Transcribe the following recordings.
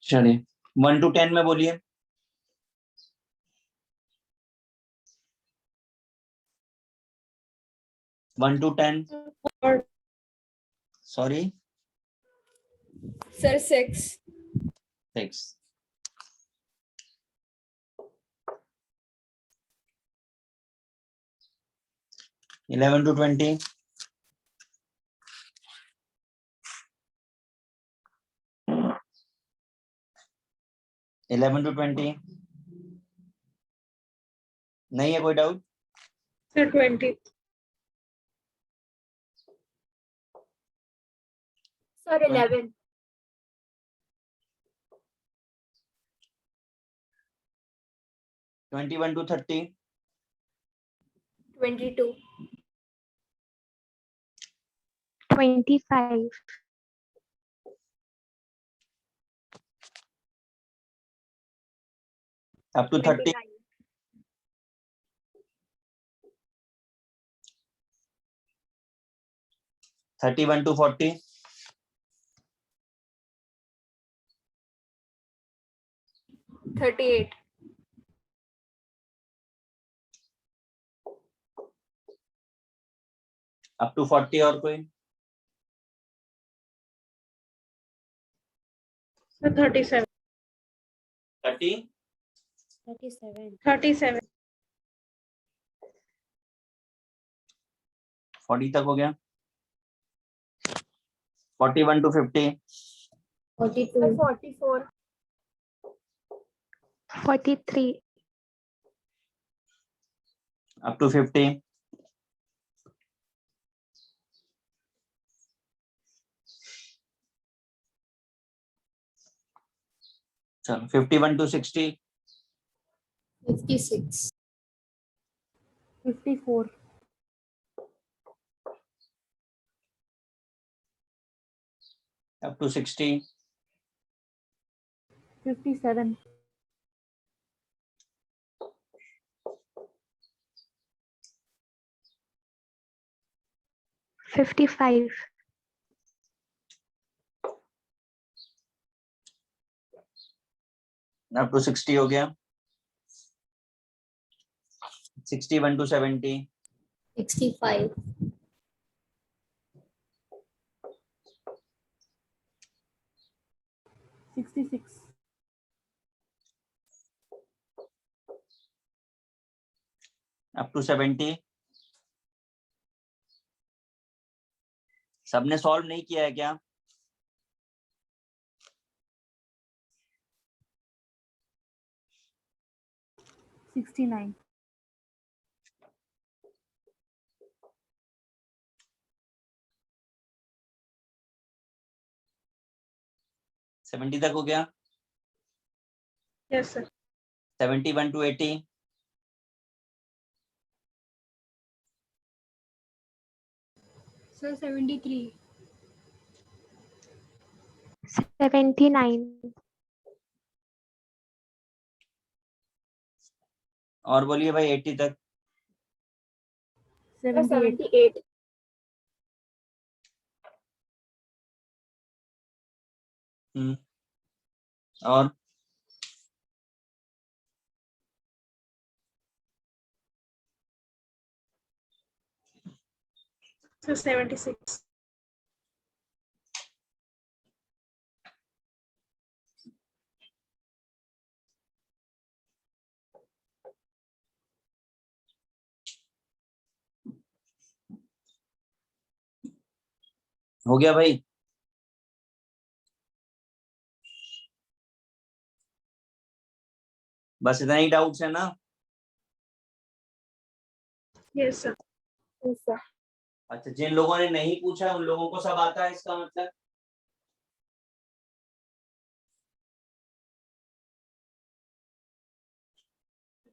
चलिए 1 to 10 में बोलिए। 1 to 10। Sorry sir 6। 6। 11 to 20। 11 to 20। नहीं है कोई doubt? Sir 20। Sir 11। 21 to 30। 22। 25। up to 30। 31 to 40। 38। up to 40 और कोई? सर 37। 30। 37। 40 तक हो गया। 41 to 50। 42। 44। 43। up to 50। 51 to 60। 56। 54। up to 60। 57। 55। up to 60 हो गया। 61 to 70। 65। 66। up to 70। सबने सॉल्व नहीं किया है क्या? $69। 70 तक हो गया। Yes sir. 71 to 80। सर 73। 79। और बोलिए भाई 80 तक। 78। और सर 76। हो गया भाई? बस इतना ही डाउट्स है ना? Yes sir. Yes sir. अच्छा, जिन लोगों ने नहीं पूछा उन लोगों को सब आता है इसका मतलब?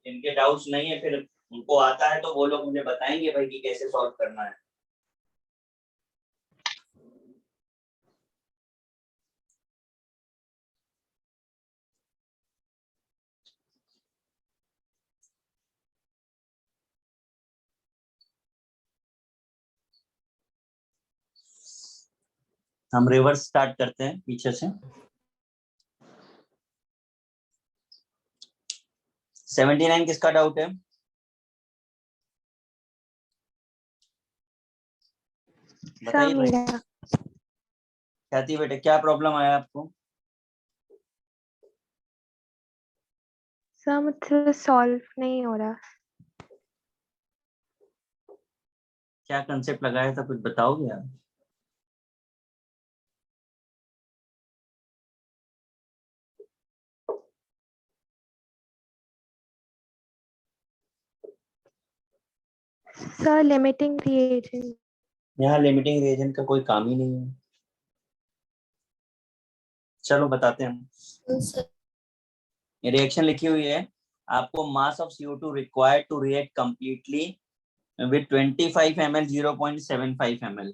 जिनके डाउट्स नहीं है फिर उनको आता है तो वो लोग मुझे बताएंगे भाई कि कैसे सॉल्व करना है। हम रिवर्स स्टार्ट करते हैं पीछे से। 79 किसका डाउट है? सर बताइए भाई। मेरा। ख्याति बेटे क्या प्रॉब्लम आया आपको? सर मुझसे सॉल्व नहीं हो रहा। क्या कंसेप्ट लगाया था, कुछ बताओगे आप? Sir limiting reagent. यहाँ लिमिटिंग रिएजेंट का कोई काम ही नहीं है। चलो बताते हैं हम। ये रिएक्शन लिखी हुई है, आपको mass of CO2 required to react completely with 25 ml 0.75 ml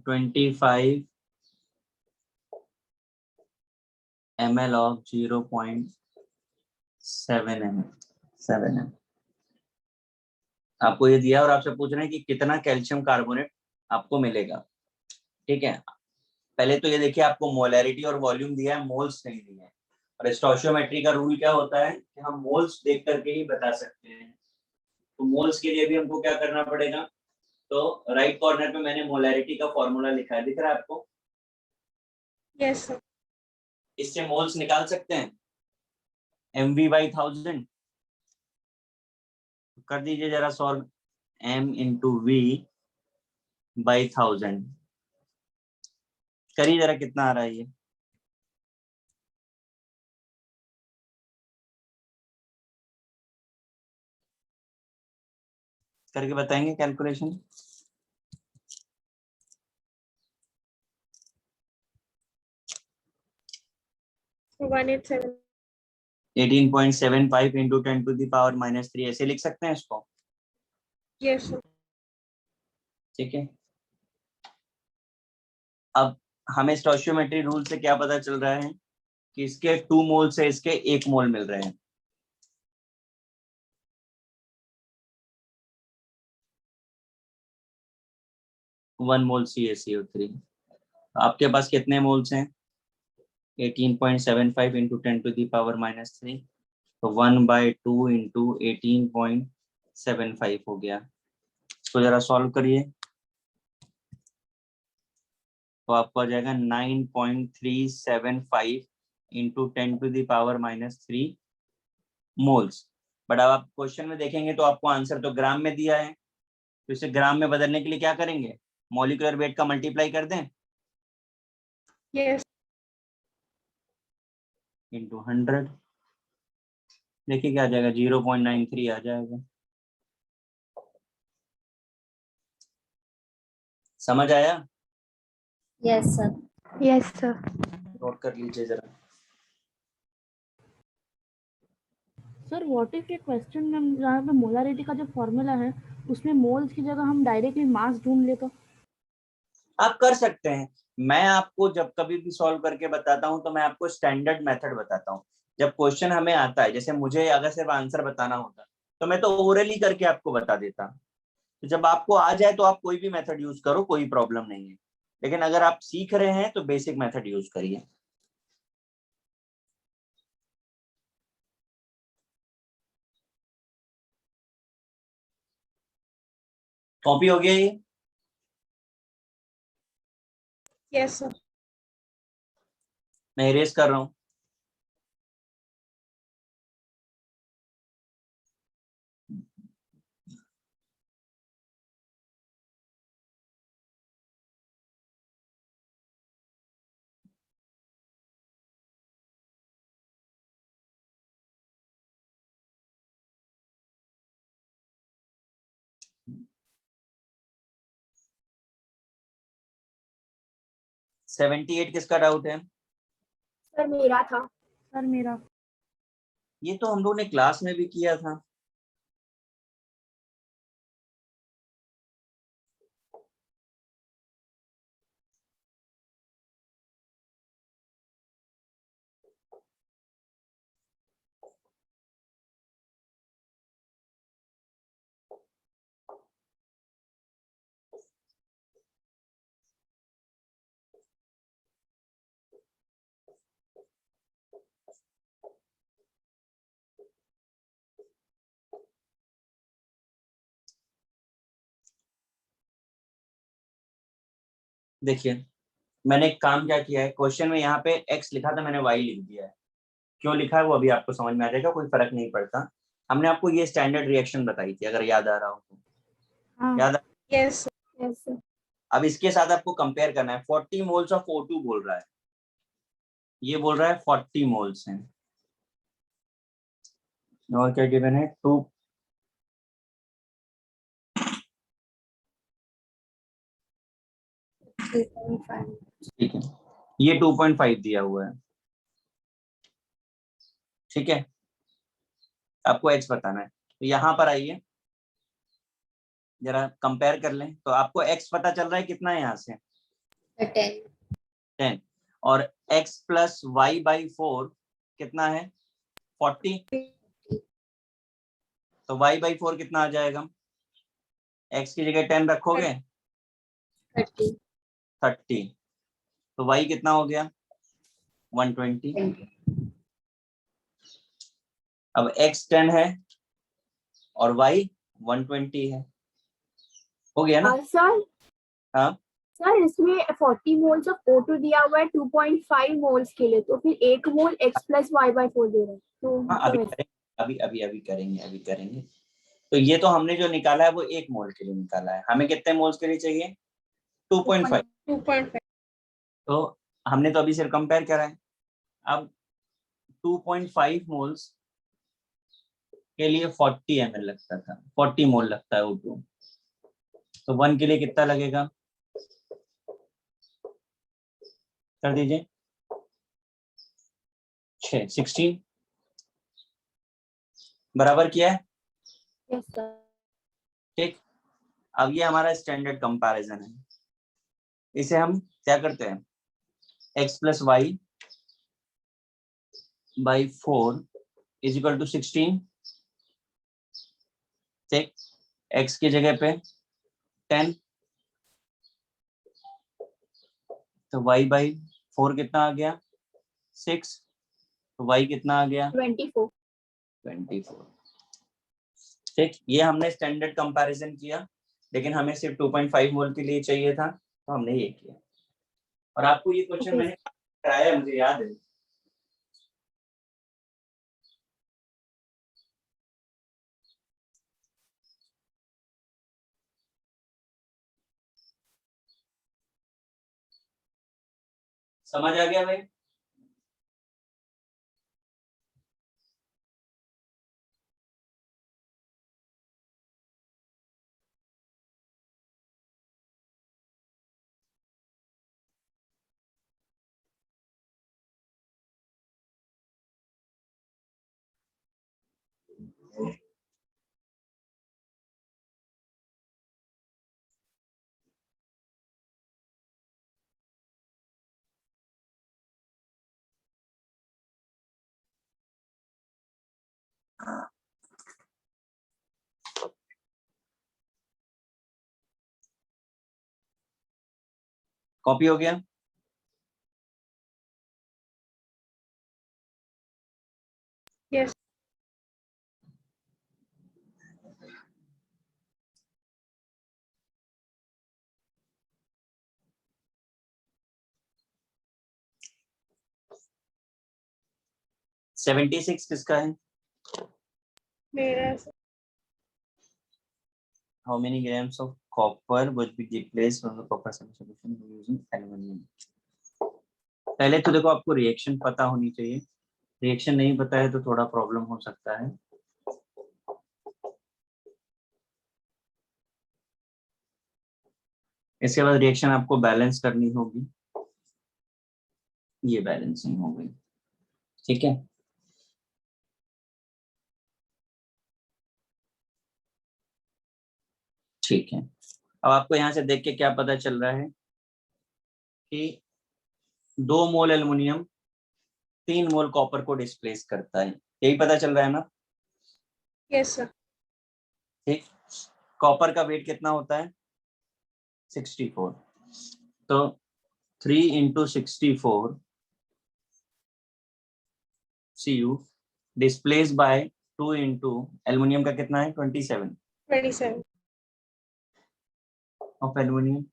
25 ml of 0.7 ml आपको ये दिया और आपसे पूछ रहे हैं कि कितना कैल्शियम कार्बोनेट आपको मिलेगा। ठीक है, पहले तो ये देखिए आपको मोलैरिटी और वॉल्यूम दिया है, मोल्स नहीं दिए हैं। और स्टोइचियोमेट्री का रूल क्या होता है कि हम मोल्स देख करके ही बता सकते हैं। तो मोल्स के लिए भी हमको क्या करना पड़ेगा, तो राइट कॉर्नर पे मैंने मोलैरिटी का फॉर्मूला लिखा है, दिख रहा है आपको? Yes sir. इससे मोल्स निकाल सकते हैं, mv/1000 कर दीजिए जरा सॉल्व, m/v/1000 करिए जरा कितना आ रहा है ये। करके बताएंगे कैलकुलेशन। 187। 18.75 इंटू 10⁻³ ऐसे लिख सकते हैं इसको। Yes sir. ठीक है, अब हमें स्टोइचियोमेट्री रूल से क्या पता चल रहा है कि इसके 2 मोल से इसके 1 मोल मिल रहे हैं। One mole CaCO3। आपके पास कितने मोल्स हैं? 18.75 इंटू 10⁻³ तो 1/2 इंटू 18.75 हो गया। इसको जरा सॉल्व करिए तो आपको आ जाएगा 9.375 इंटू 10⁻³ मोल्स। बट अब आप क्वेश्चन में देखेंगे तो आपको आंसर तो ग्राम में दिया है, तो इसे ग्राम में बदलने के लिए क्या करेंगे, मॉलिक्यूलर वेट का मल्टीप्लाई कर दें यस। इंटू 100। देखिए क्या आ जाएगा, 0.93 आ जाएगा। समझ आया? Yes sir. Yes sir. Note कर लीजिए जरा। सर व्हाट इफ ये क्वेश्चन में जहाँ पे मोलारिटी का जो फॉर्मूला है उसमें मोल्स की जगह हम डायरेक्टली मास ढूंढ ले तो? आप कर सकते हैं, मैं आपको जब कभी भी सॉल्व करके बताता हूं तो मैं आपको स्टैंडर्ड मेथड बताता हूं। जब क्वेश्चन हमें आता है, जैसे मुझे अगर सिर्फ आंसर बताना होता तो मैं तो ओरली करके आपको बता देता। तो जब आपको आ जाए तो आप कोई भी मेथड यूज करो, कोई प्रॉब्लम नहीं है। लेकिन अगर आप सीख रहे हैं तो बेसिक मेथड यूज करिए। कॉपी हो गया ये? Yes sir. मैं इरेज कर रहा हूँ। सेवेंटी एट किसका डाउट है? सर मेरा था। सर मेरा। ये तो हम लोग ने क्लास में भी किया था। देखिए मैंने एक काम क्या किया है, क्वेश्चन में यहाँ पे x लिखा था, मैंने y लिख दिया है। क्यों लिखा है वो अभी आपको समझ में आ जाएगा, कोई फर्क नहीं पड़ता। हमने आपको ये स्टैंडर्ड रिएक्शन बताई थी, अगर याद आ रहा हो तो। हाँ याद Yes, yes, sir. अब इसके साथ आपको कंपेयर करना है। 40 मोल्स ऑफ O2 बोल रहा है, ये बोल रहा है 40 मोल्स हैं। और क्या गिवन है, 2 $3.5. ठीक है, ये 2.5 दिया हुआ है। ठीक है, आपको x बताना है, तो यहाँ पर आइए जरा कंपेयर कर लें। तो आपको x पता चल रहा है कितना है यहाँ से, 10. 10, और x प्लस वाई बाई 4 कितना है, 40। तो y बाई 4 कितना आ जाएगा, x की जगह 10 रखोगे 30. 30, तो y कितना हो गया 120। अब x 10 है और y 120 है, हो गया ना। सर हाँ सर इसमें 40 मोल्स ऑफ O2 दिया हुआ है 2.5 मोल्स के लिए, तो फिर 1 मोल x प्लस y/4 दे रहे हैं, तो हाँ, अभी करेंगे। तो ये तो हमने जो निकाला है वो 1 मोल के लिए निकाला है, हमें कितने मोल्स के लिए चाहिए 2.5। 2.5. तो हमने तो अभी सिर्फ कंपेयर करा है। अब 2.5 मोल्स के लिए 40 ml लगता था, 40 मोल लगता है O2, तो 1 के लिए कितना लगेगा, कर दीजिए 16 बराबर किया है। Yes sir. ठीक, अब ये हमारा स्टैंडर्ड कंपैरिजन है, इसे हम क्या करते हैं, x plus y by 4 is equal to 16। ठीक, x की जगह पे 10, तो y बाई 4 कितना आ गया 6, तो y कितना आ गया 24. 24। ठीक, ये हमने स्टैंडर्ड कंपैरिजन किया, लेकिन हमें सिर्फ 2.5 मोल के लिए चाहिए था, तो हमने ये किया। और आपको ये क्वेश्चन मैंने कराया, मुझे याद है। समझ आ गया भाई। कॉपी हो गया। Yes. सेवेंटी 76 किसका है, मेरा sir. How many grams of copper would be replaced from the copper solution using aluminium. पहले तो देखो आपको रिएक्शन पता होनी चाहिए, रिएक्शन नहीं पता है तो थोड़ा प्रॉब्लम हो सकता है। इसके बाद रिएक्शन आपको बैलेंस करनी होगी, ये बैलेंसिंग हो गई। ठीक है, ठीक है। अब आपको यहाँ से देख के क्या पता चल रहा है कि 2 मोल एल्युमिनियम 3 मोल कॉपर को डिस्प्लेस करता है, यही पता चल रहा है ना। Yes sir. ठीक, कॉपर का वेट कितना होता है 64, तो 3 into 64 Cu displace bye 2 into aluminium का कितना है 27 27. Of aluminium.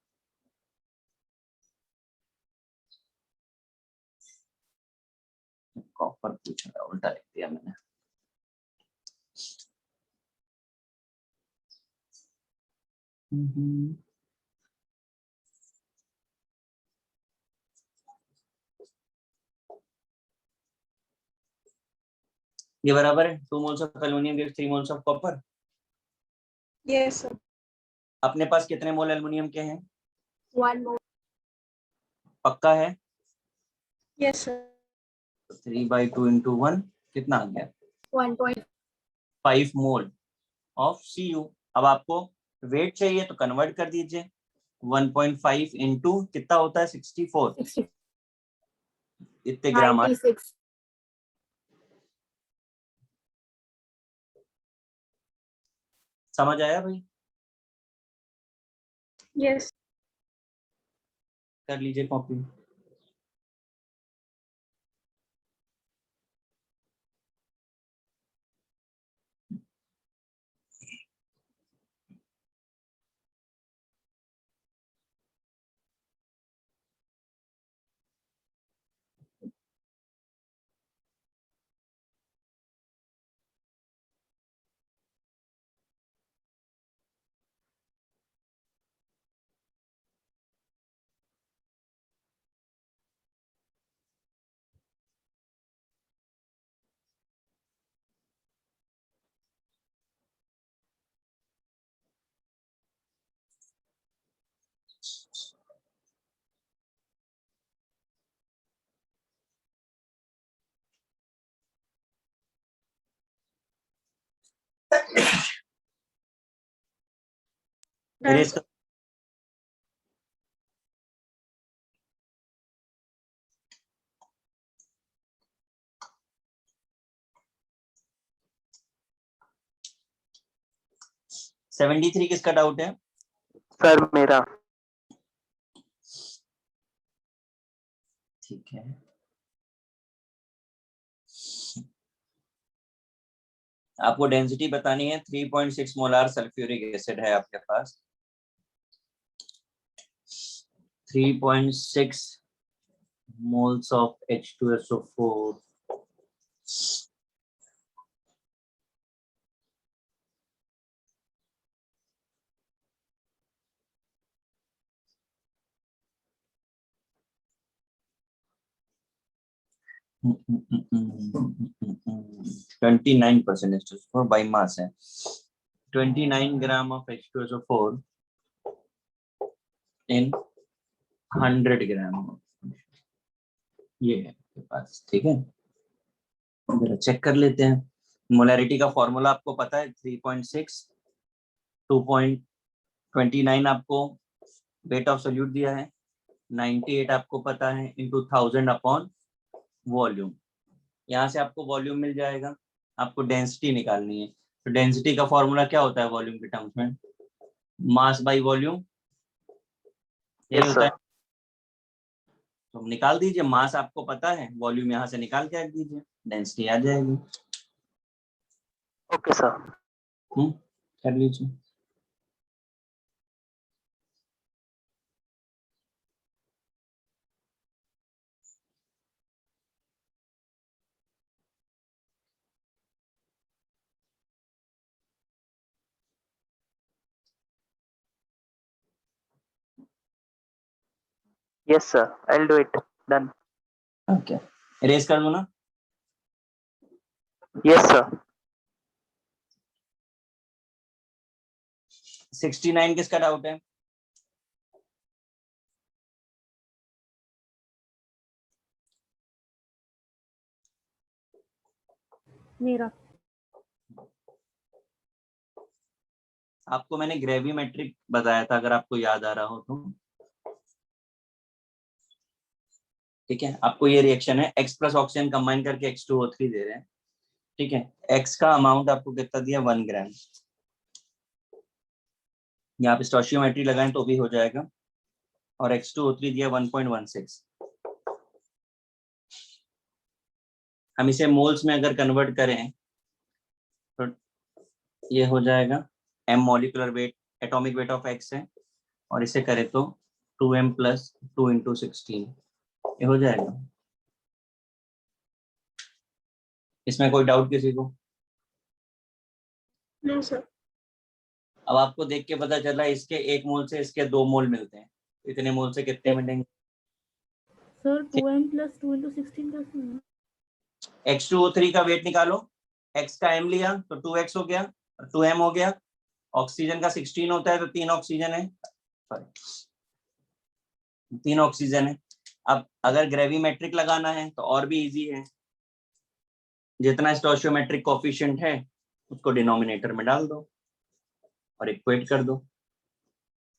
प्रॉपर पूछ रहा, उल्टा लिख दिया मैंने। ये बराबर है 2 moles of aluminium gives 3 moles of copper. Yes sir. अपने पास कितने मोल एल्युमिनियम के हैं? 1 मोल। पक्का है? Yes sir. 3/2 into 1 कितना आ गया? 1.5 मोल ऑफ Cu। अब आपको वेट चाहिए तो कन्वर्ट कर दीजिए। 1.5 इंटू कितना होता है? 64। इतने ग्राम 96। समझ आया भाई? यस। कर लीजिए कॉपी। इरेज कर। सेवेंटी थ्री किसका डाउट है? सर मेरा। ठीक है, आपको डेंसिटी बतानी है। 3.6 मोलार सल्फ्यूरिक एसिड है आपके पास। 3.6 moles of H2SO4 29% H2SO4 by mass है। 29 ग्राम of H2SO4 in 100 ग्राम, ये है आपके पास। ठीक है, जरा चेक कर लेते हैं। मोलैरिटी का फॉर्मूला आपको पता है 3.6, 2.29 आपको वेट ऑफ सोल्यूट दिया है, 98 आपको पता है इंटू 1000 अपॉन वॉल्यूम। यहाँ से आपको वॉल्यूम मिल जाएगा। आपको डेंसिटी निकालनी है, तो डेंसिटी का फॉर्मूला क्या होता है वॉल्यूम के टर्म्स में? मास बाई वॉल्यूम, यही होता है। तो निकाल दीजिए, मास आपको पता है, वॉल्यूम यहाँ से निकाल के रख दीजिए, डेंसिटी आ जाएगी। Okay sir. कर लीजिए। Yes sir, I will do it. Done. Okay, erase कर दो ना। Yes sir. 69 किसका डाउट है? मेरा। आपको मैंने ग्रेविमेट्रिक बताया था, अगर आपको याद आ रहा हो तो। ठीक है, आपको ये रिएक्शन है, X प्लस ऑक्सीजन कंबाइन करके H2O3 दे रहे हैं। ठीक है, X का अमाउंट आपको कितना दिया? 1 ग्राम। यहाँ पे स्टोइचियोमेट्री लगाएं तो भी हो जाएगा। और H2O3 दिया 1.16। हम इसे मोल्स में अगर कन्वर्ट करें तो ये हो जाएगा m molecular weight, atomic weight of X है, और इसे करें तो 2m + 2 × 16, ये हो जाएगा। इसमें कोई डाउट किसी को? No sir. अब आपको देख के पता चला इसके 1 मोल से इसके 2 मोल मिलते हैं, इतने मोल से कितने मिलेंगे? सर 2m + 2 × 16 कैसे होगा? H2O3 का वेट निकालो, x का m लिया तो 2x हो गया, 2m हो गया। ऑक्सीजन का 16 होता है तो 3 ऑक्सीजन है, सॉरी 3 ऑक्सीजन है। अब अगर ग्रेविमेट्रिक लगाना है तो और भी इजी है, जितना स्टोइचियोमेट्रिक कोफिशिएंट है उसको डिनोमिनेटर में डाल दो और इक्वेट कर दो,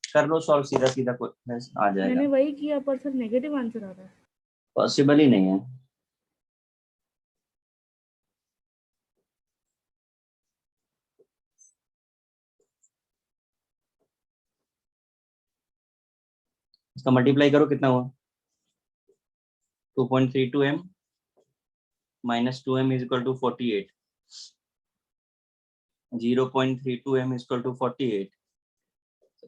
कर लो सॉल्व, सीधा सीधा आ जाएगा। मैंने वही किया पर सर नेगेटिव आंसर आ रहा है। पॉसिबल ही नहीं है। इसका मल्टीप्लाई करो, कितना हुआ? 2.32m - 2m = 48, 0.32m = 48,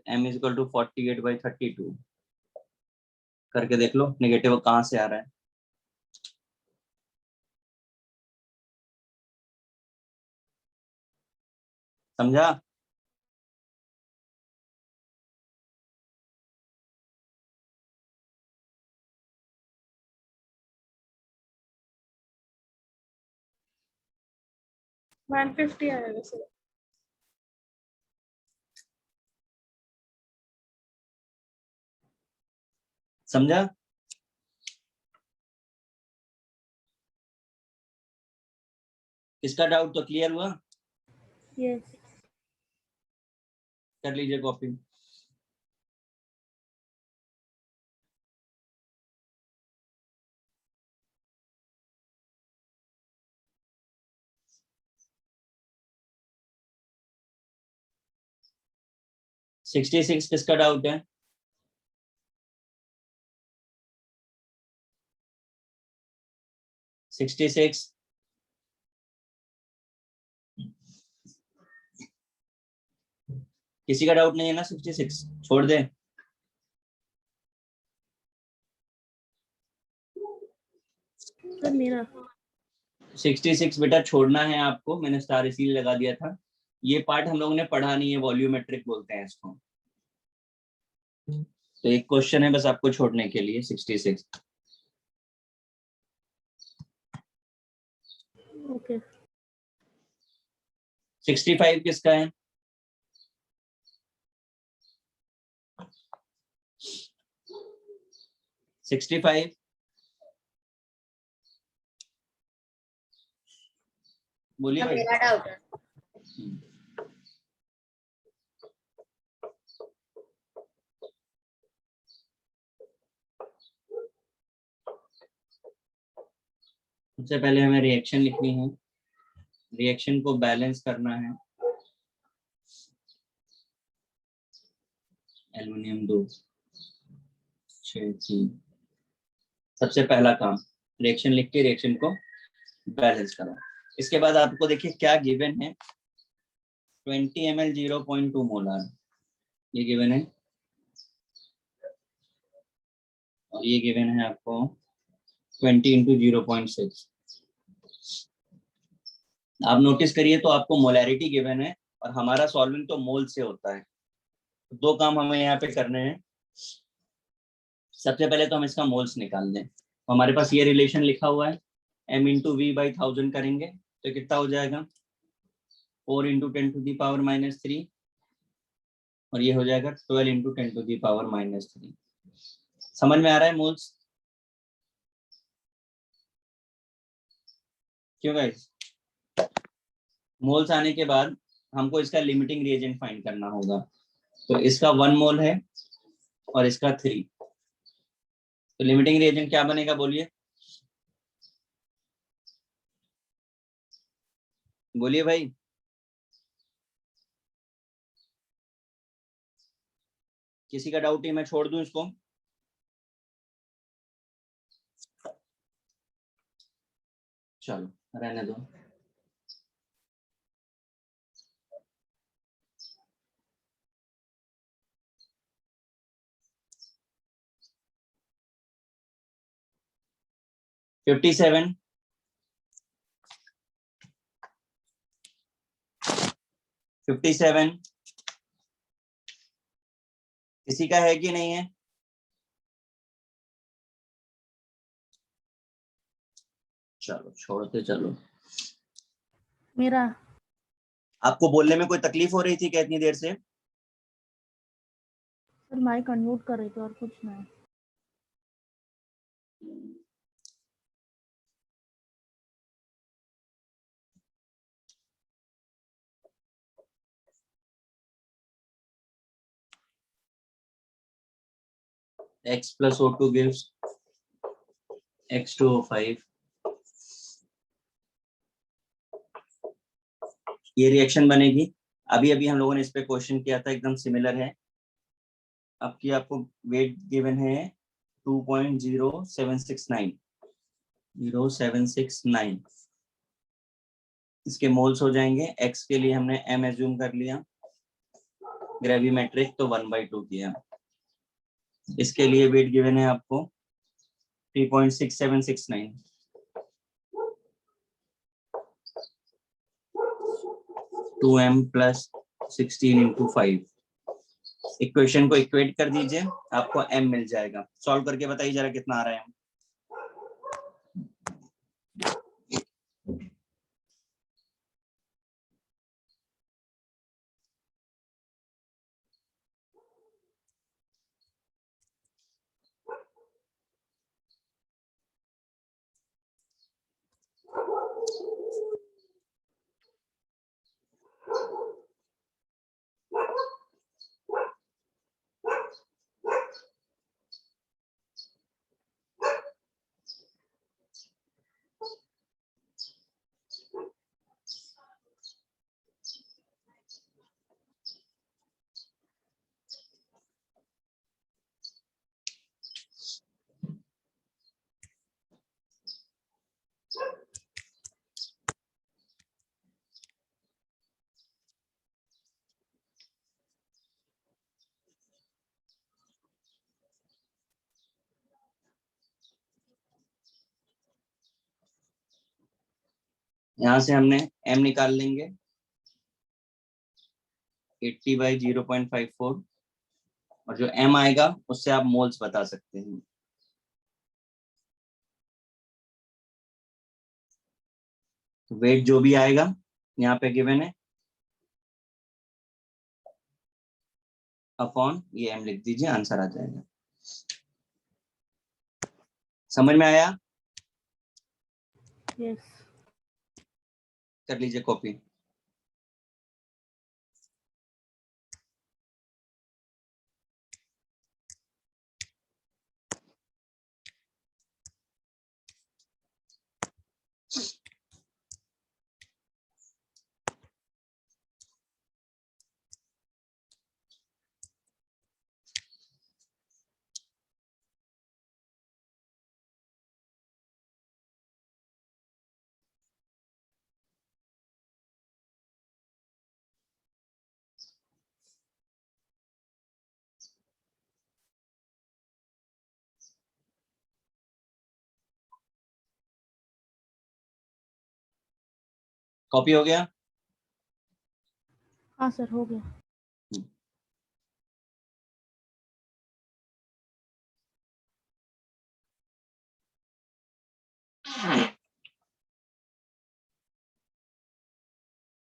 m = 48/32 करके देख लो नेगेटिव कहाँ से आ रहा है। समझा? $150 आएगा सर। समझा? इसका डाउट तो क्लियर हुआ? यस। कर लीजिए कॉपी। सिक्सटी सिक्स किसका डाउट है? सिक्सटी सिक्स किसी का डाउट नहीं है ना? 66 छोड़ दे। सर मेरा 66 बेटा छोड़ना है आपको, मैंने स्टार इसीलिए लगा दिया था। ये पार्ट हम लोगों ने पढ़ा नहीं है, वॉल्यूमेट्रिक बोलते हैं इसको। तो एक क्वेश्चन है बस आपको छोड़ने के लिए 66। ओके। 65 किसका है? सिक्सटी फाइव बोलिए भाई। मेरा डाउट है। सबसे पहले हमें रिएक्शन लिखनी है, रिएक्शन को बैलेंस करना है। एल्युमिनियम 2 6 3। सबसे पहला काम रिएक्शन लिख के रिएक्शन को बैलेंस करो। इसके बाद आपको देखिए क्या गिवन है, 20 ml 0.2 मोलार ये गिवन है, और ये गिवन है आपको 20 × 0.6। आप नोटिस करिए तो आपको मोलैरिटी गिवन है और हमारा सॉल्वेंट तो मोल से होता है। दो काम हमें यहाँ पे करने हैं। सबसे पहले तो हम इसका मोल्स निकाल दें, तो हमारे पास ये रिलेशन लिखा हुआ है, m × v/1000 करेंगे तो कितना हो जाएगा 4 × 10⁻³ और ये हो जाएगा 12 × 10⁻³ समझ में आ रहा है मोल्स? क्यों गाइस? मोल्स आने के बाद हमको इसका लिमिटिंग रिएजेंट फाइंड करना होगा। तो इसका 1 मोल है और इसका 3, तो लिमिटिंग रिएजेंट क्या बनेगा बोलिए, बोलिए भाई। किसी का डाउट है मैं छोड़ दूं इसको? चलो रहने दो। 57 किसी का है कि नहीं है? चलो छोड़ते चलो। मेरा आपको बोलने में कोई तकलीफ हो रही थी क्या इतनी देर से? सर माइक अनम्यूट कर रहे थे और कुछ नहीं। x plus O2 gives X2O5। ये रिएक्शन बनेगी। अभी अभी हम लोगों ने इस पे क्वेश्चन किया था, एकदम सिमिलर है। आपकी आपको वेट गिवन है 2.0769 0769। इसके मोल्स हो जाएंगे। x के लिए हमने m एज्यूम कर लिया, ग्रेविमेट्रिक तो 1/2 किया। इसके लिए वेट गिवन है आपको 3.6769। 2m plus 16 into 5। इक्वेशन को इक्वेट कर दीजिए, आपको m मिल जाएगा। सॉल्व करके बताइए जरा कितना आ रहा है। यहां से हमने m निकाल लेंगे 80/0.54, और जो m आएगा उससे आप मोल्स बता सकते हैं। वेट जो भी आएगा यहाँ पे गिवन है अपॉन ये m लिख दीजिए, आंसर आ जाएगा। समझ में आया? यस कर लीजिए कॉपी। कॉपी हो गया? हाँ सर हो गया।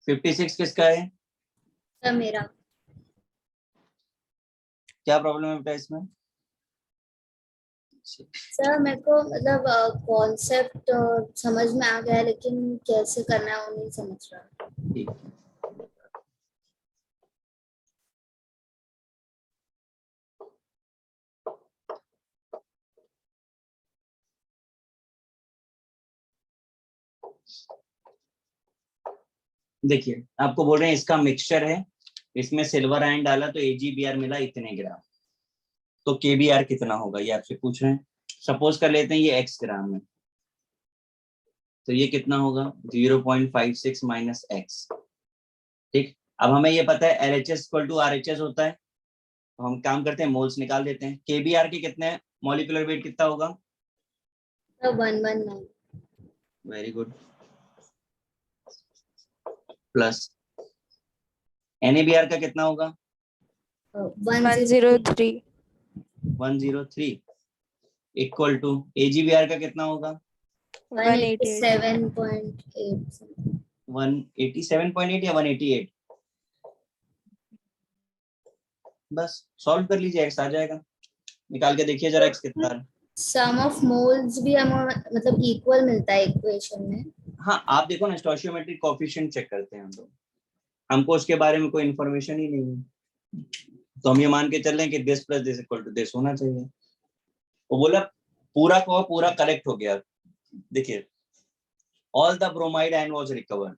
फिफ्टी सिक्स किसका है? सर मेरा। क्या प्रॉब्लम है बेटा इसमें? सर मेरे को मतलब कॉन्सेप्ट समझ में आ गया है, लेकिन कैसे करना है वो नहीं समझ रहा। ठीक। देखिए आपको बोल रहे हैं इसका मिक्सचर है, इसमें सिल्वर आयन डाला तो AgBr मिला इतने ग्राम, तो KBr कितना होगा ये आपसे पूछ रहे हैं। सपोज कर लेते हैं ये x ग्राम में, तो ये कितना होगा 0.56 माइनस x। ठीक, अब हमें ये पता है LHS इक्वल टू RHS होता है, तो हम काम करते हैं मोल्स निकाल देते हैं। KBr के कितने मॉलिक्यूलर वेट कितना होगा? 119। वेरी गुड, प्लस NaBr का कितना होगा? 103. 103 इक्वल टू AgBr का कितना होगा? 188. 187.8 या 188? बस सॉल्व कर लीजिए, x आ जाएगा। निकाल के देखिए जरा x कितना है। सम ऑफ मोल्स भी हमें मतलब इक्वल मिलता है इक्वेशन में। हाँ आप देखो ना, स्टोइचियोमेट्रिक कोएफिशिएंट चेक करते हैं हम लोग, हमको उसके बारे में कोई इन्फॉर्मेशन ही नहीं है, तो हम ये मान के चल रहे हैं कि this plus this equal to this होना चाहिए। वो बोला पूरा को पूरा करेक्ट हो गया। देखिए all the bromide ion was recovered,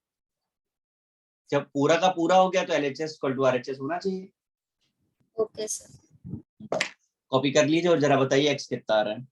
जब पूरा का पूरा हो गया तो LHS इक्वल टू RHS होना चाहिए। Okay sir. कॉपी कर लीजिए और जरा बताइए x कितना आ रहा है।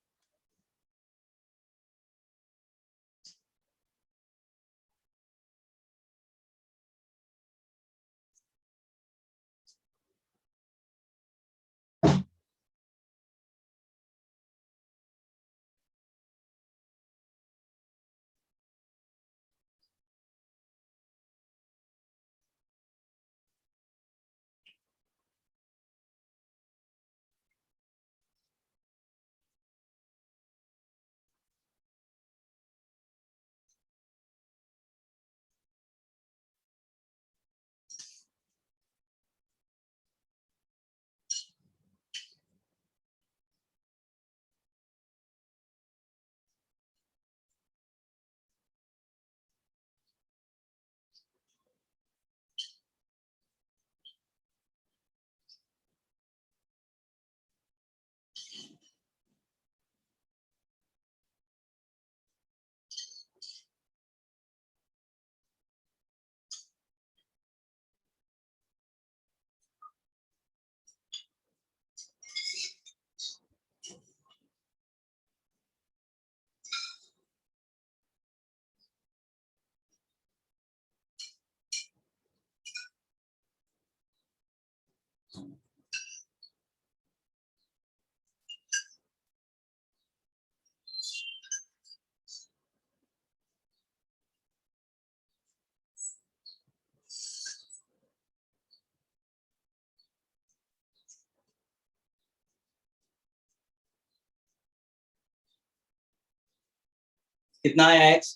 कितना आया x?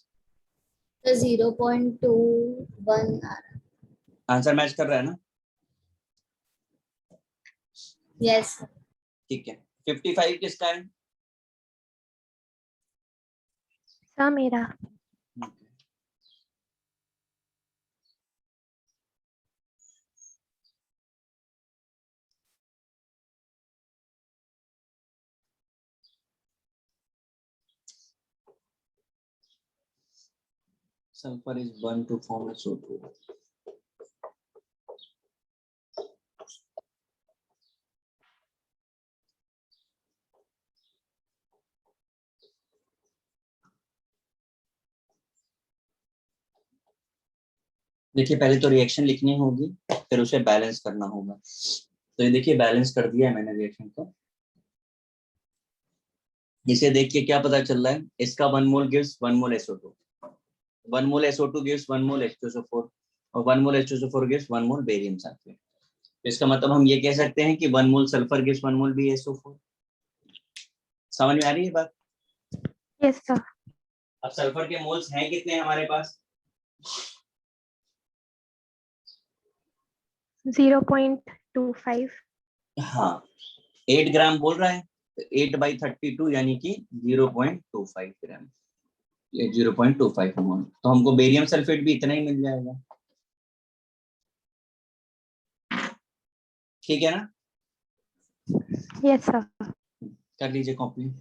तो 0.21 आ रहा। आंसर मैच कर रहा है ना? यस। ठीक है। 55 किसका है? सा मेरा. Sulfur is burned to form SO2. देखिए पहले तो रिएक्शन लिखनी होगी, फिर उसे बैलेंस करना होगा। तो ये देखिए बैलेंस कर दिया है मैंने रिएक्शन को। इसे देख के क्या पता चल रहा है, इसका 1 मोल गिव्स 1 मोल SO2, 1 मोल SO2 गिव्स 1 मोल H2SO4 और 1 मोल H2SO4 गिव्स 1 मोल बेरियम सल्फेट। तो इसका मतलब हम ये कह सकते हैं कि 1 मोल सल्फर गिव्स 1 मोल BaSO4। समझ में आ रही है बात? Yes sir. अब सल्फर के मोल्स हैं कितने हमारे पास? 0.25. हाँ 8 ग्राम बोल रहा है, तो 8/32 यानी कि 0.25 ग्राम, 0.25 मोल। तो हमको बेरियम सल्फेट भी इतना ही मिल जाएगा। ठीक है ना? Yes sir. कर लीजिए कॉपी।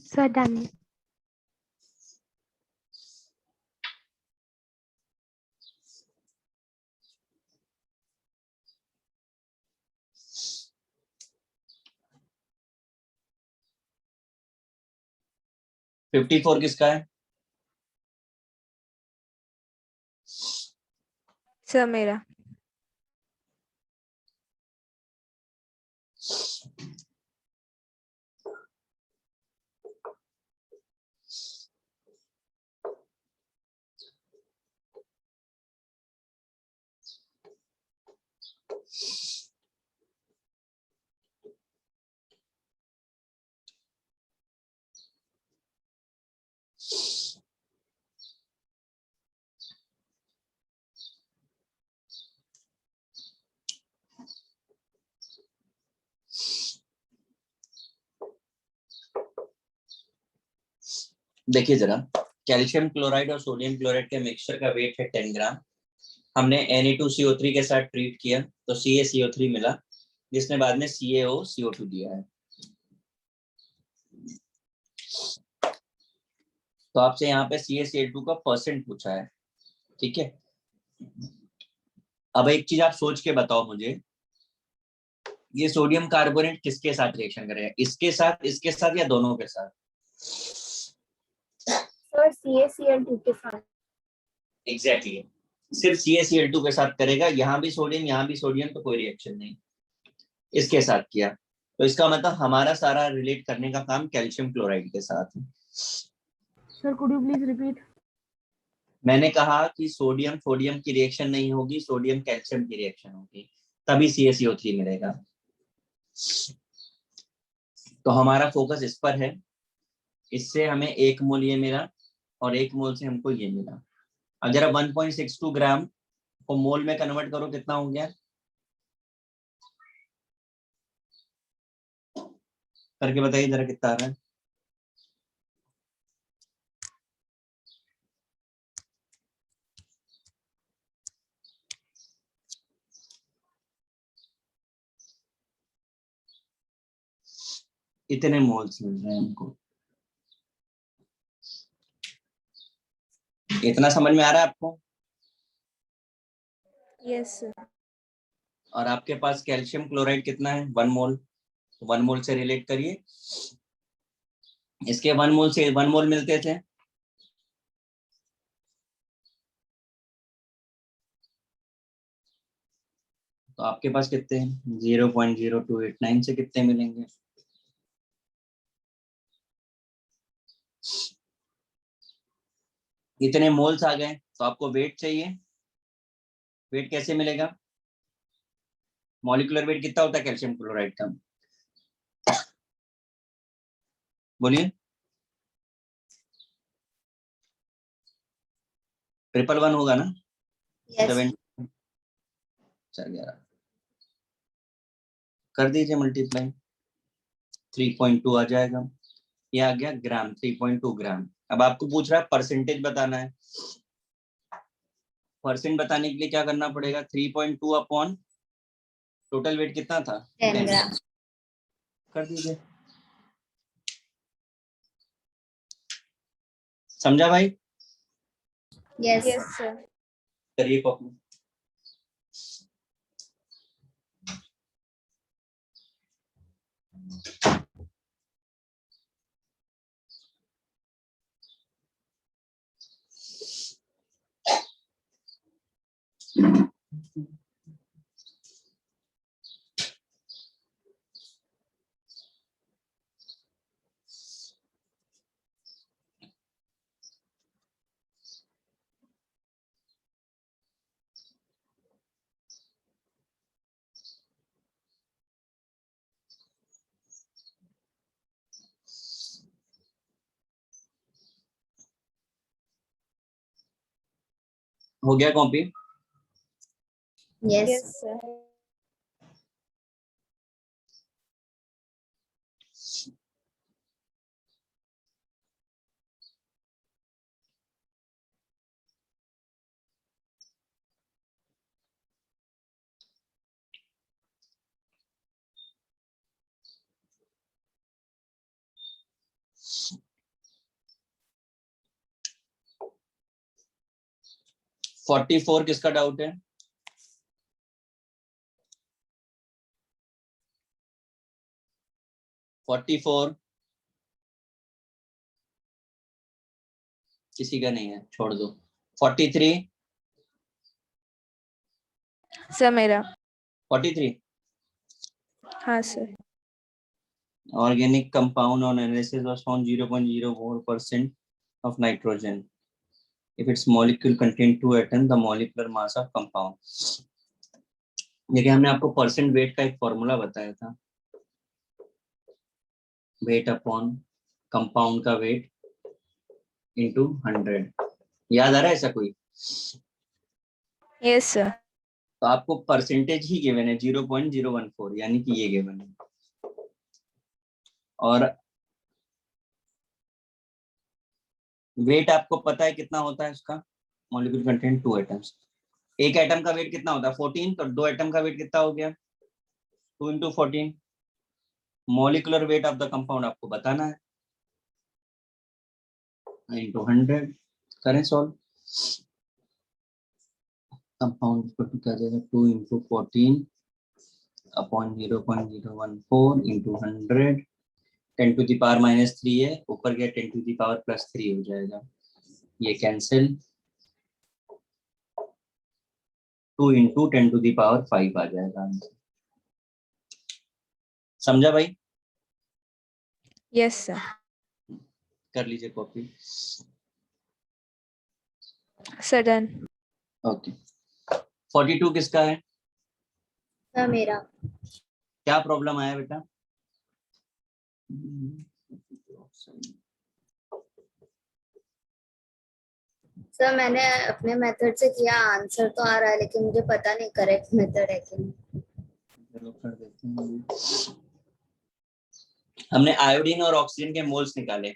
Sir done. फिफ्टी 54 किसका है? Sir मेरा. देखिए जरा, कैल्शियम क्लोराइड और सोडियम क्लोराइड के मिक्सचर का वेट है 10 ग्राम। हमने Na2CO3 के साथ ट्रीट किया तो CaCO3 मिला, जिसने बाद में CaOCO2 दिया है। तो आपसे यहाँ पे CaCl2 का परसेंट पूछा है, ठीक है। अब एक चीज आप सोच के बताओ मुझे, ये सोडियम कार्बोनेट किसके साथ रिएक्शन करेगा, इसके साथ या दोनों के साथ? सर CaCl2 के साथ। एग्जैक्टली सिर्फ CaCl2 के साथ करेगा। यहाँ भी सोडियम तो कोई रिएक्शन नहीं, इसके साथ किया तो इसका मतलब हमारा सारा रिलेट करने का काम कैल्शियम क्लोराइड के साथ है। Sir could you please repeat? मैंने कहा कि सोडियम की रिएक्शन नहीं होगी, सोडियम कैल्शियम की रिएक्शन होगी, तभी CaCO3 मिलेगा। तो हमारा फोकस इस पर है, इससे हमें 1 मोल ये मिला और 1 मोल से हमको ये मिला। अब जरा 1.62 ग्राम को मोल में कन्वर्ट करो, कितना हो गया करके बताइए जरा, कितना आ रहा है? इतने मोल्स मिल रहे हैं हमको। इतना समझ में आ रहा है आपको? Yes sir. और आपके पास कैल्शियम क्लोराइड कितना है? 1 मोल। 1 मोल से रिलेट करिए, इसके 1 मोल से 1 मोल मिलते थे, तो आपके पास कितने हैं? 0.0289 से कितने मिलेंगे? इतने मोल्स आ गए। तो आपको वेट चाहिए, वेट कैसे मिलेगा? मॉलिक्यूलर वेट कितना होता है कैल्शियम क्लोराइड का? बोलिए। 111 होगा ना? यस 7 11 कर दीजिए मल्टीप्लाई, 3.2 आ जाएगा। ये आ गया ग्राम, 3.2 ग्राम। अब आपको पूछ रहा है परसेंटेज बताना है। परसेंट बताने के लिए क्या करना पड़ेगा? 3.2 अपॉन टोटल वेट कितना था? 10 10 ग्राम। कर दीजिए। समझा भाई? Yes yes sir. करिए कॉपी। हो गया copy? Yes yes sir. Forty 44 किसका डाउट है? फोर्टी 44 किसी का नहीं है, छोड़ दो। 43 सर मेरा। 43 हाँ sir. organic compound on analysis was found 0.04% of nitrogen if its molecule contain 2 atoms, the molecular mass of compound। देखिए हमने आपको परसेंट वेट का एक फॉर्मूला बताया था, वेट अपॉन कंपाउंड का वेट इनटू 100। याद आ रहा है ऐसा कोई? Yes sir. तो आपको परसेंटेज ही गिवन है 0.014, यानी कि ये गिवन है। और वेट आपको पता है कितना होता है उसका? Molecular content 2 atoms. एक एटम का वेट कितना होता है? 14। तो 2 एटम का वेट कितना हो गया? 2 × 14। Molecular weight of the compound आपको बताना है, इंटू 100 करें सॉल्व। कंपाउंड को क्या जाएगा? 2 × 14 अपॉन 0.014 इंटू 100। 10⁻³ है, ऊपर गया 10⁻+3 हो जाएगा, ये कैंसिल। 2 × 10⁵ आ जाएगा आंसर। समझा भाई? Yes, sir. कर लीजिए कॉपी। Sir, done. ओके 42 किसका है? सर मेरा। क्या प्रॉब्लम आया बेटा? सर मैंने अपने मेथड से किया, आंसर तो आ रहा है लेकिन मुझे पता नहीं करेक्ट मेथड है कि नहीं। चलो कर देते हैं। हमने आयोडीन और ऑक्सीजन के मोल्स निकाले,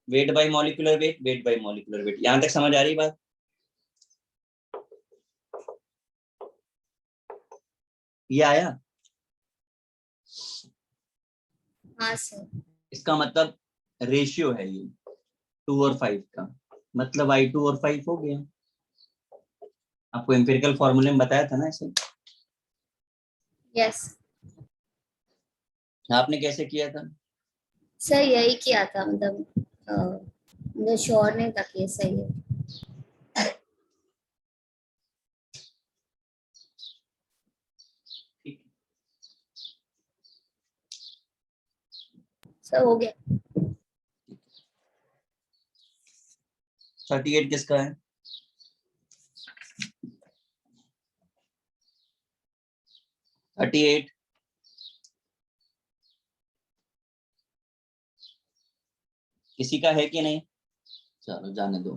wait by molecular wait, wait by molecular wait. यहां तक समझ आ रही बात? ये आया? हाँ सर। इसका मतलब रेशियो है ये 2 और 5 का, मतलब I2 और 5 हो गया। आपको एम्पिरिकल फॉर्मूले में बताया था ना इसे? यस आपने कैसे किया था? सर, यही किया था, मतलब मुझे श्योर नहीं था कि ये सही है। ठीक। सर हो गया। 38 किसका है? किसी का है कि नहीं? चलो जाने दो।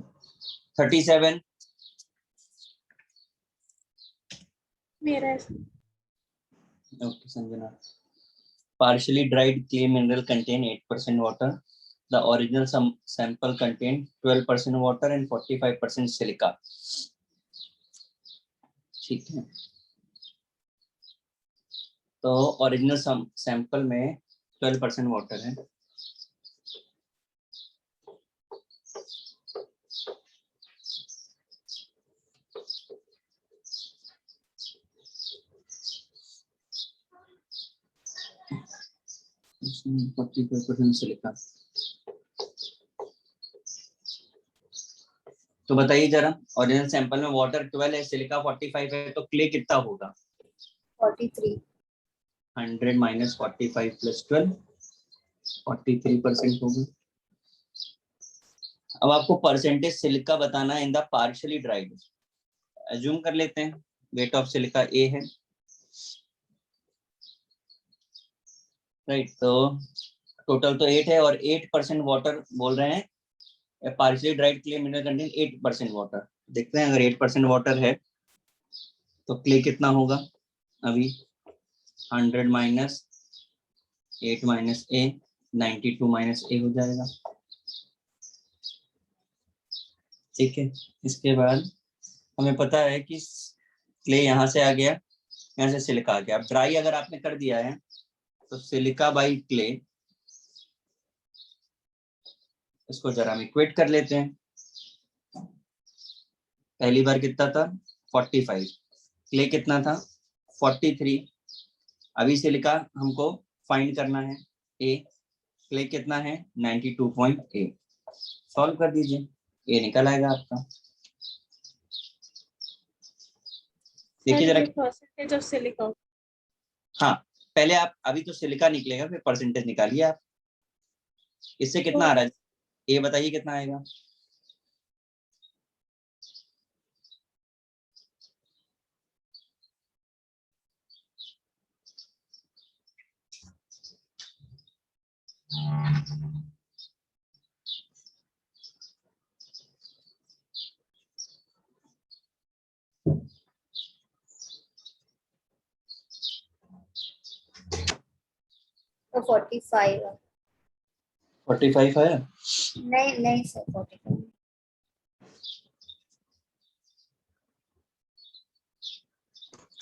37 मेरा है। Okay Sanjana. Partially dried clay mineral contain 8% water. The original sample contained 12% water and 45% silica. ठीक है, तो ओरिजिनल सैंपल में 12% वाटर है। इसमें 45% सिलिका। तो बताइए जरा, ओरिजिनल सैंपल में वाटर 12 है, सिलिका 45 है, तो क्ले कितना होगा? 43। 100 - 45 + 12 43% होगा। अब आपको परसेंटेज सिलिका बताना है in the partially dried. Assume कर लेते हैं वेट ऑफ सिलिका ए है, राइट? तो टोटल तो 8 है और 8% वाटर बोल रहे हैं। Partially dried clay mineral contain 8% water. देखते हैं अगर 8% वाटर है तो क्ले कितना होगा? अभी 100 - 8 - a 92 - a हो जाएगा। ठीक है, इसके बाद हमें पता है कि क्ले यहाँ से आ गया, यहाँ से सिलिका आ गया। अब ड्राई अगर आपने कर दिया है तो सिलिका बाई क्ले, इसको जरा हम इक्वेट कर लेते हैं। पहली बार कितना था? 45। क्ले कितना था? 43। अभी सिलिका हमको फाइंड करना है ए, क्ले कितना है? 92.8। सॉल्व कर दीजिए, ए निकल आएगा आपका। देखिए जरा। Percentage of silica. हाँ, पहले आप, अभी तो सिलिका निकलेगा, फिर परसेंटेज निकालिए आप। इससे कितना आ रहा है? ये बताइए कितना आएगा? तो 45 है। 45 है? नहीं नहीं सर, 45।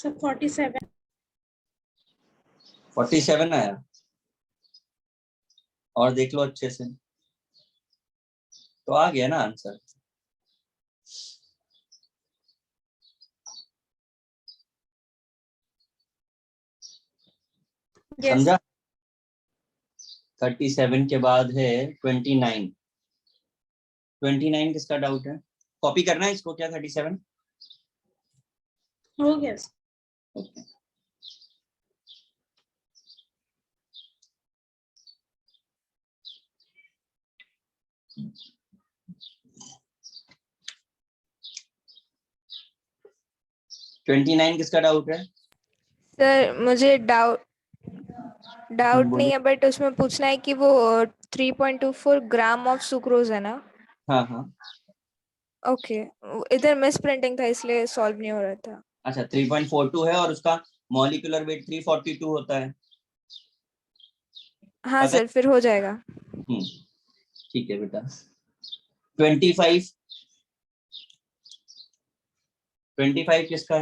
सर 47। 47 आया, और देख लो अच्छे से, तो आ गया ना आंसर। समझा? 37 के बाद है 29। 29 किसका डाउट है? कॉपी करना है इसको क्या 37? हो गया सर। ओके। ट्वेंटी 29 किसका डाउट है? सर मुझे डाउट नहीं बोलिए। है, बट उसमें पूछना है कि वो 3.24 ग्राम ऑफ सुक्रोज है ना? हाँ हाँ, ओके, इधर मिस प्रिंटिंग था इसलिए सॉल्व नहीं हो रहा था। अच्छा 3.42 है और उसका मॉलिक्यूलर वेट 342 होता है। हाँ पता है? सर, फिर हो जाएगा। ठीक है बेटा। 25 किसका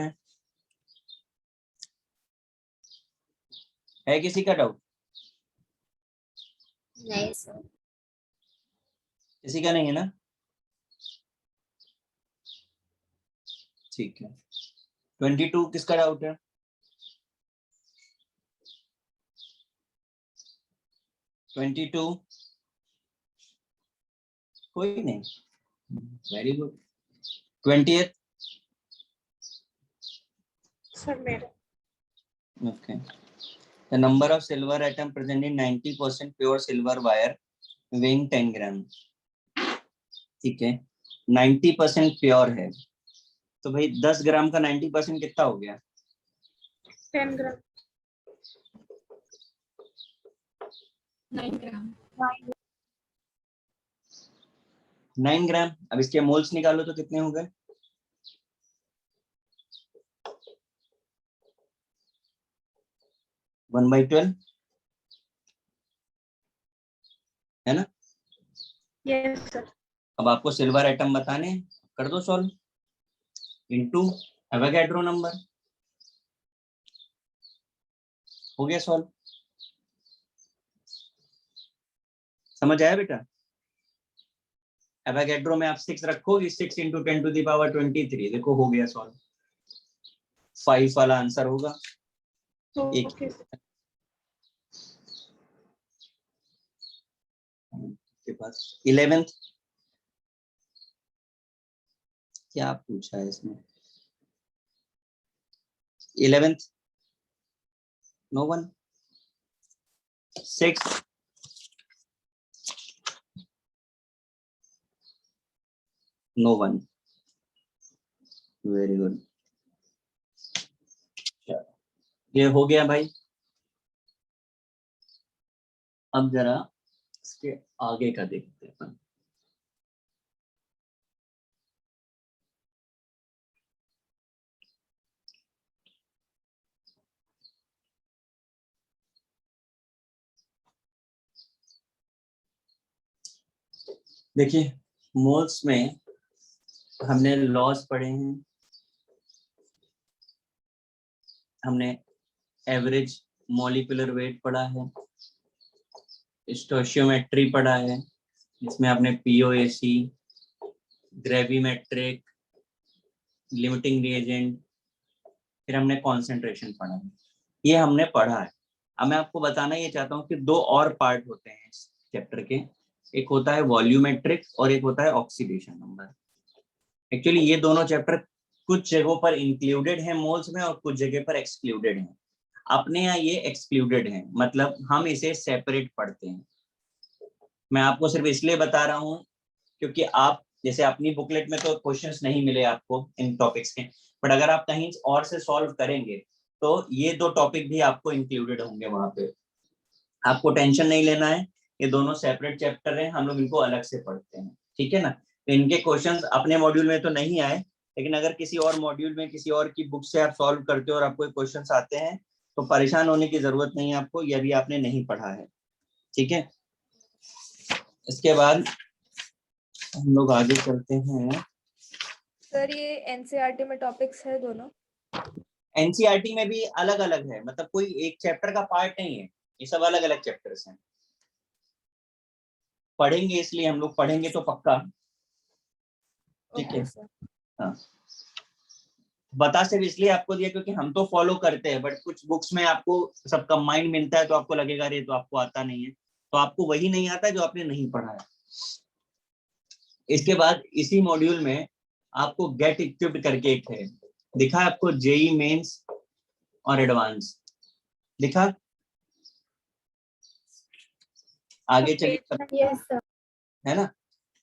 है किसी का डाउट? नहीं सर। किसी का नहीं है ना? ठीक है। 22 किसका डाउट है? 22 कोई नहीं, वेरी गुड। 20th सर मेरा। okay. The number of silver atom present in 90% pure silver wire weighing 10 gram। ठीक है, 90% प्योर है, तो भाई 10 ग्राम का 90% कितना हो गया? 10 ग्राम। 9 ग्राम। 9 ग्राम। अब इसके मोल्स निकालो तो कितने हो गए? 1/12 है ना? Yes sir. अब आपको सिल्वर एटम बताने, कर दो सॉल्व, इनटू एवोगैड्रो नंबर, हो गया सॉल्व। समझ आया बेटा? एवोगैड्रो में आप 6 रखोगे, 6 × 10⁻23, देखो हो गया सॉल्व। 5 वाला आंसर होगा। Okay sir. के पास 11th क्या पूछा है इसमें? 11th no one. 6 no one. Very good, ये हो गया भाई। अब जरा इसके आगे का देखते हैं। देखिए, मोल्स में हमने लॉस पढ़े हैं, हमने एवरेज मॉलिक्यूलर वेट पढ़ा है, स्टोइचियोमेट्री पढ़ा है जिसमें आपने पीओएसी, ग्रेविमेट्रिक, लिमिटिंग रिएजेंट, फिर हमने कॉन्सेंट्रेशन पढ़ा है, ये हमने पढ़ा है। अब मैं आपको बताना ये चाहता हूँ कि 2 और पार्ट होते हैं इस चैप्टर के, एक होता है वॉल्यूमेट्रिक और एक होता है ऑक्सीडेशन नंबर। एक्चुअली ये दोनों चैप्टर कुछ जगहों पर इंक्लूडेड है मोल्स में और कुछ जगह पर एक्सक्लूडेड है। अपने यहाँ ये एक्सक्लूडेड है, मतलब हम इसे सेपरेट पढ़ते हैं। मैं आपको सिर्फ इसलिए बता रहा हूँ क्योंकि आप जैसे अपनी बुकलेट में तो क्वेश्चंस नहीं मिले आपको इन टॉपिक्स के, बट अगर आप कहीं और से सॉल्व करेंगे तो ये 2 टॉपिक भी आपको इंक्लूडेड होंगे वहां पे। आपको टेंशन नहीं लेना है, ये दोनों सेपरेट चैप्टर हैं, हम लोग इनको अलग से पढ़ते हैं, ठीक है ना? तो इनके क्वेश्चंस अपने मॉड्यूल में तो नहीं आए, लेकिन अगर किसी और मॉड्यूल में किसी और की बुक से आप सॉल्व करते हो और आपको क्वेश्चंस आते हैं तो परेशान होने की जरूरत नहीं है आपको, ये भी आपने नहीं पढ़ा है, ठीक है? इसके बाद हम लोग आगे चलते हैं। सर ये एनसीईआरटी में टॉपिक्स है दोनों? एनसीईआरटी में भी अलग अलग है, मतलब कोई एक चैप्टर का पार्ट नहीं है, ये सब अलग अलग चैप्टर्स हैं। पढ़ेंगे, इसलिए हम लोग पढ़ेंगे तो पक्का, ठीक है। हाँ, बता सिर्फ इसलिए आपको दिया क्योंकि हम तो फॉलो करते हैं, बट कुछ बुक्स में आपको सब कंबाइंड मिलता है तो आपको लगेगा अरे तो आपको आता नहीं है, तो आपको वही नहीं आता जो आपने नहीं पढ़ा है। इसके बाद इसी मॉड्यूल में आपको गेट इक्विप्ड करके एक है, दिखा आपको जेई मेंस और एडवांस दिखा। आगे चलिए, यस सर। है ना।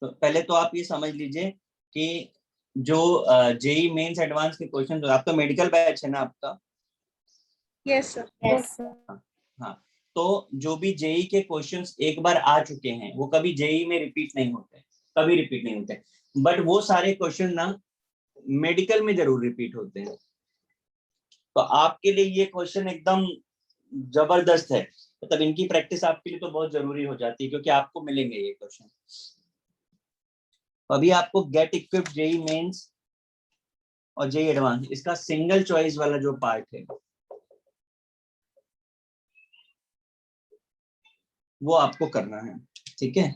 तो पहले तो आप ये समझ लीजिए कि जो जेई मेंस एडवांस के क्वेश्चन, आप तो मेडिकल बैच है ना आपका। Yes sir. Yes sir. हाँ, तो जो भी जेई के क्वेश्चंस एक बार आ चुके हैं वो कभी जेई में रिपीट नहीं होते, कभी रिपीट नहीं होते, बट वो सारे क्वेश्चन ना मेडिकल में जरूर रिपीट होते हैं। तो आपके लिए ये क्वेश्चन एकदम जबरदस्त है, मतलब इनकी प्रैक्टिस आपके लिए तो बहुत जरूरी हो जाती है क्योंकि आपको मिलेंगे ये क्वेश्चन। अभी आपको गेट इक्विप्ड जेई मेंस और जेई एडवांस, इसका सिंगल चॉइस वाला जो पार्ट है वो आपको करना है, ठीक है।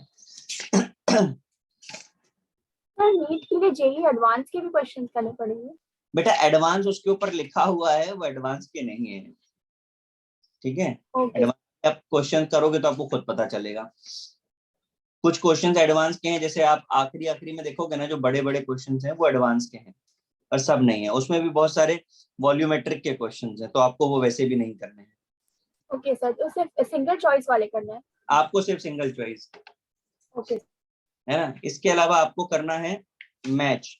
सर नीट के लिए जेई एडवांस के भी क्वेश्चंस करने पड़ेंगे? बेटा एडवांस उसके ऊपर लिखा हुआ है, वो एडवांस के नहीं है, ठीक है। ओके। एडवांस आप क्वेश्चन करोगे तो आपको खुद पता चलेगा। कुछ क्वेश्चंस एडवांस के हैं, जैसे आप आखिरी आखिरी में देखोगे ना जो बड़े बड़े क्वेश्चंस हैं वो एडवांस के हैं, पर सब नहीं है, उसमें भी बहुत सारे वॉल्यूमेट्रिक के क्वेश्चंस हैं, तो आपको वो वैसे भी नहीं करने हैं। ओके सर, तो सिर्फ सिंगल चॉइस वाले करना है? आपको सिर्फ सिंगल चॉइस, ओके। है ना। इसके अलावा आपको करना है मैच,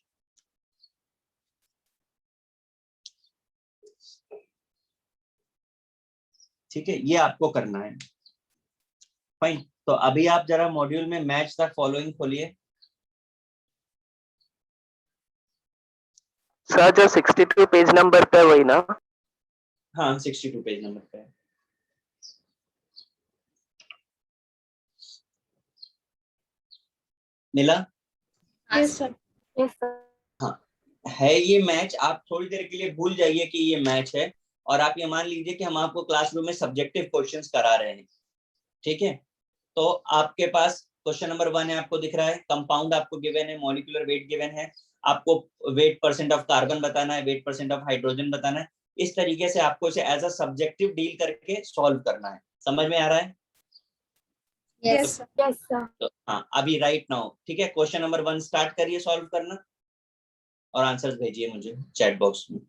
ठीक है, ये आपको करना है। फाइन, तो अभी आप जरा मॉड्यूल में मैच द फॉलोइंग खोलिए। सर जो 62 पेज नंबर पे वही ना? हाँ 62 पेज नंबर पे है। मिला? Yes sir. Yes sir. हाँ, है ये मैच। आप थोड़ी देर के लिए भूल जाइए कि ये मैच है, और आप ये मान लीजिए कि हम आपको क्लासरूम में सब्जेक्टिव क्वेश्चंस करा रहे हैं, ठीक है। तो आपके पास क्वेश्चन नंबर 1 है, आपको दिख रहा है, कंपाउंड आपको गिवन है, मॉलिक्यूलर वेट गिवन है, आपको वेट परसेंट ऑफ कार्बन बताना है, वेट परसेंट ऑफ हाइड्रोजन बताना है। इस तरीके से आपको इसे एज अ सब्जेक्टिव डील करके सॉल्व करना है। समझ में आ रहा है? Yes sir. Yes sir. तो हाँ, अभी राइट नाउ, ठीक है, क्वेश्चन नंबर 1 स्टार्ट करिए सॉल्व करना, और आंसर्स भेजिए मुझे चैट बॉक्स में।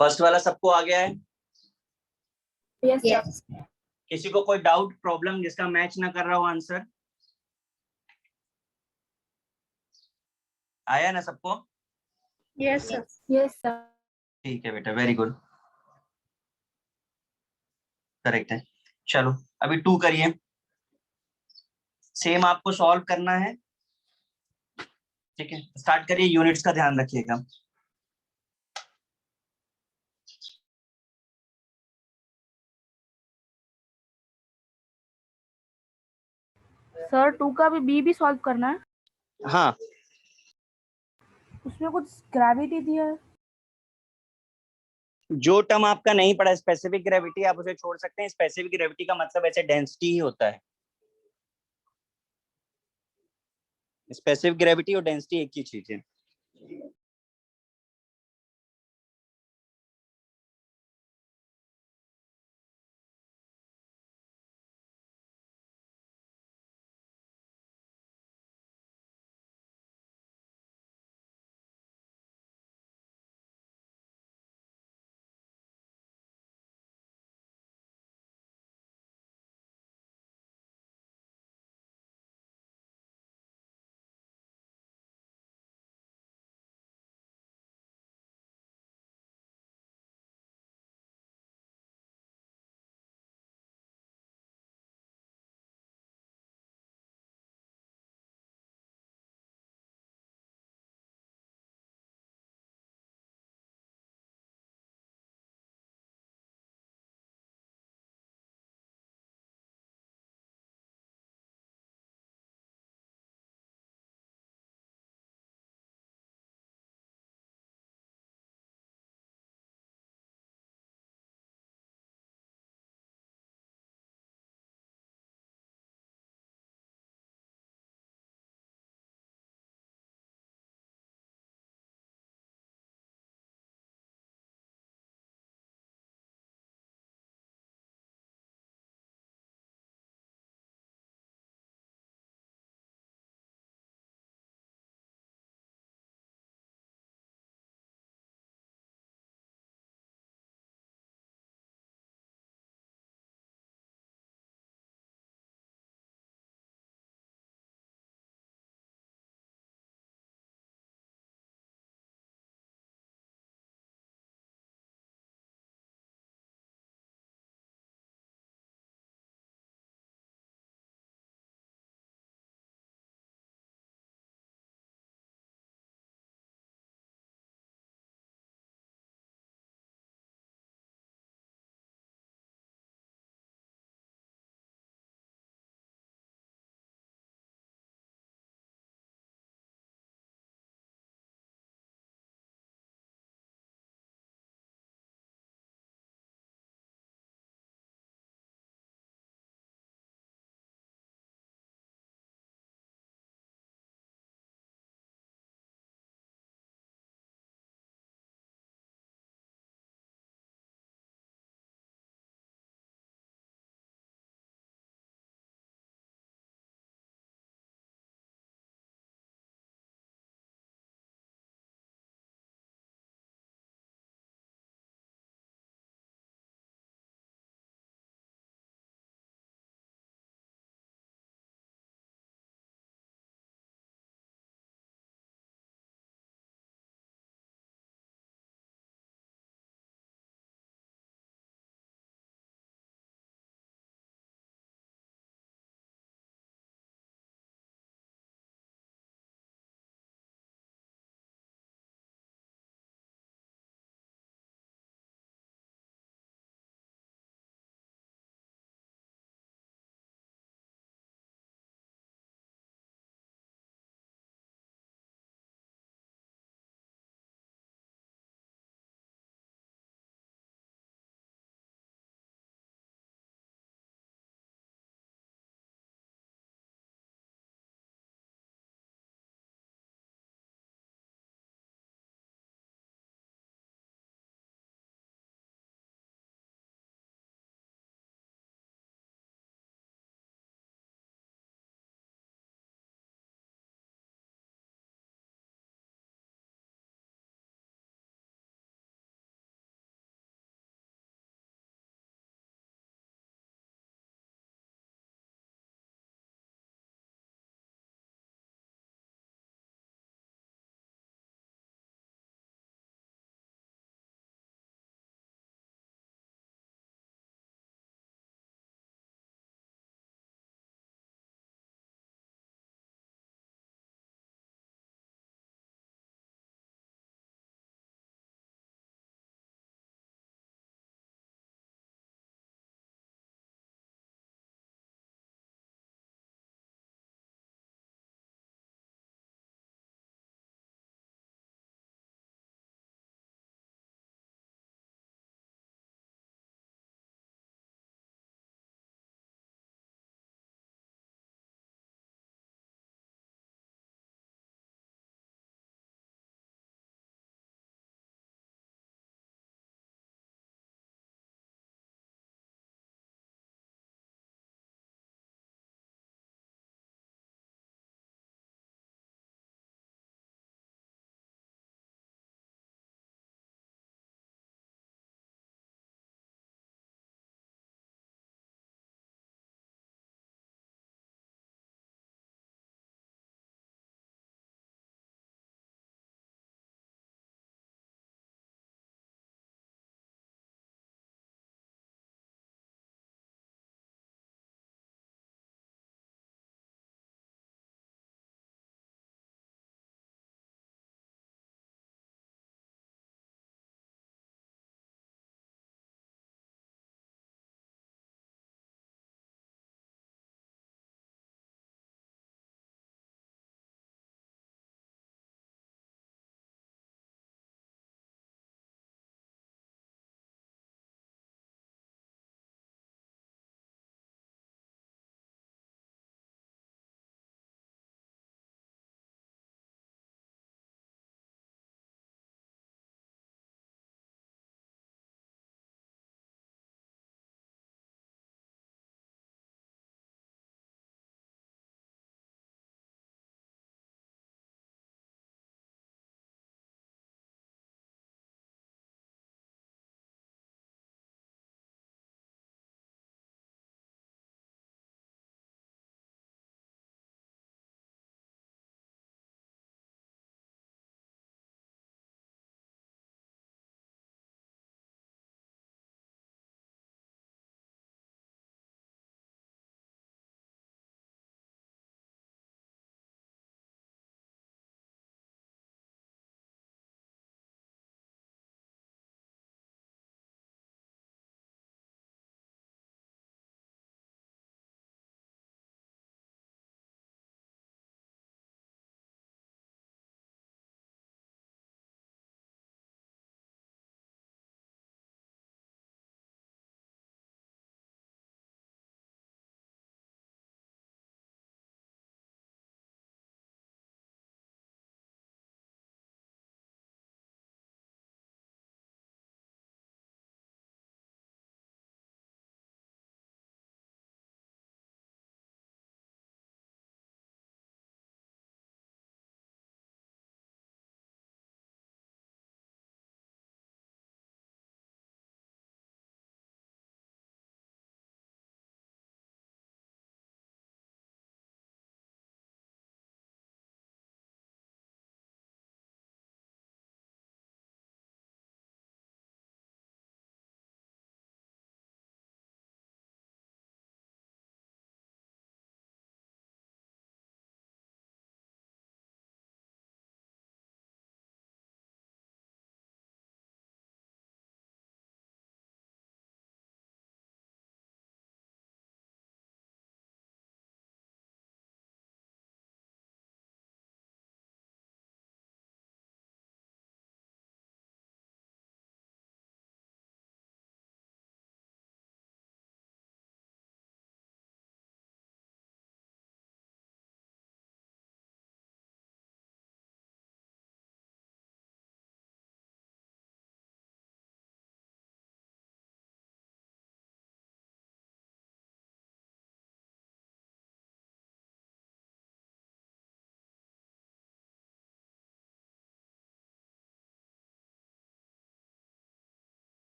फर्स्ट वाला सबको आ गया है? Yes, sir. Yes. किसी को कोई डाउट प्रॉब्लम जिसका मैच ना कर रहा हो आंसर? आया ना सबको? Yes, sir. Yes, sir. ठीक है बेटा, वेरी गुड, करेक्ट है। चलो अभी 2 करिए, सेम आपको सॉल्व करना है, ठीक है। स्टार्ट करिए, यूनिट्स का ध्यान रखिएगा। सर 2 का भी बी भी सॉल्व करना है। हाँ, उसमें कुछ ग्रेविटी दिया है। जो टर्म आपका नहीं पड़ा स्पेसिफिक ग्रेविटी, आप उसे छोड़ सकते हैं। स्पेसिफिक ग्रेविटी का मतलब ऐसे डेंसिटी ही होता है। स्पेसिफिक ग्रेविटी और डेंसिटी एक ही चीज है।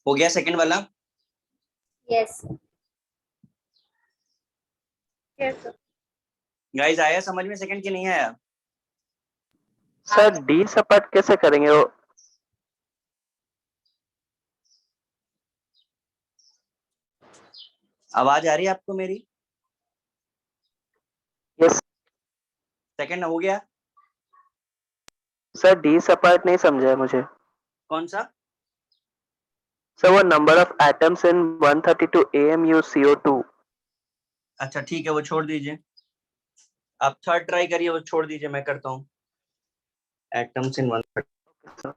हो गया सेकंड वाला? Yes Yes, sir. गाइस आया समझ में सेकंड की नहीं आया? सर डी सपाट कैसे करेंगे वो? आवाज आ रही है आपको मेरी? यस सेकंड हो गया? सर डी सपाट नहीं समझा मुझे। कौन सा? सर वो number of atoms in 132 AMU CO2। अच्छा ठीक है, वो छोड़ दीजिए। आप थर्ड ट्राई करिए, वो छोड़ दीजिए, मैं करता हूँ। Atoms in 132।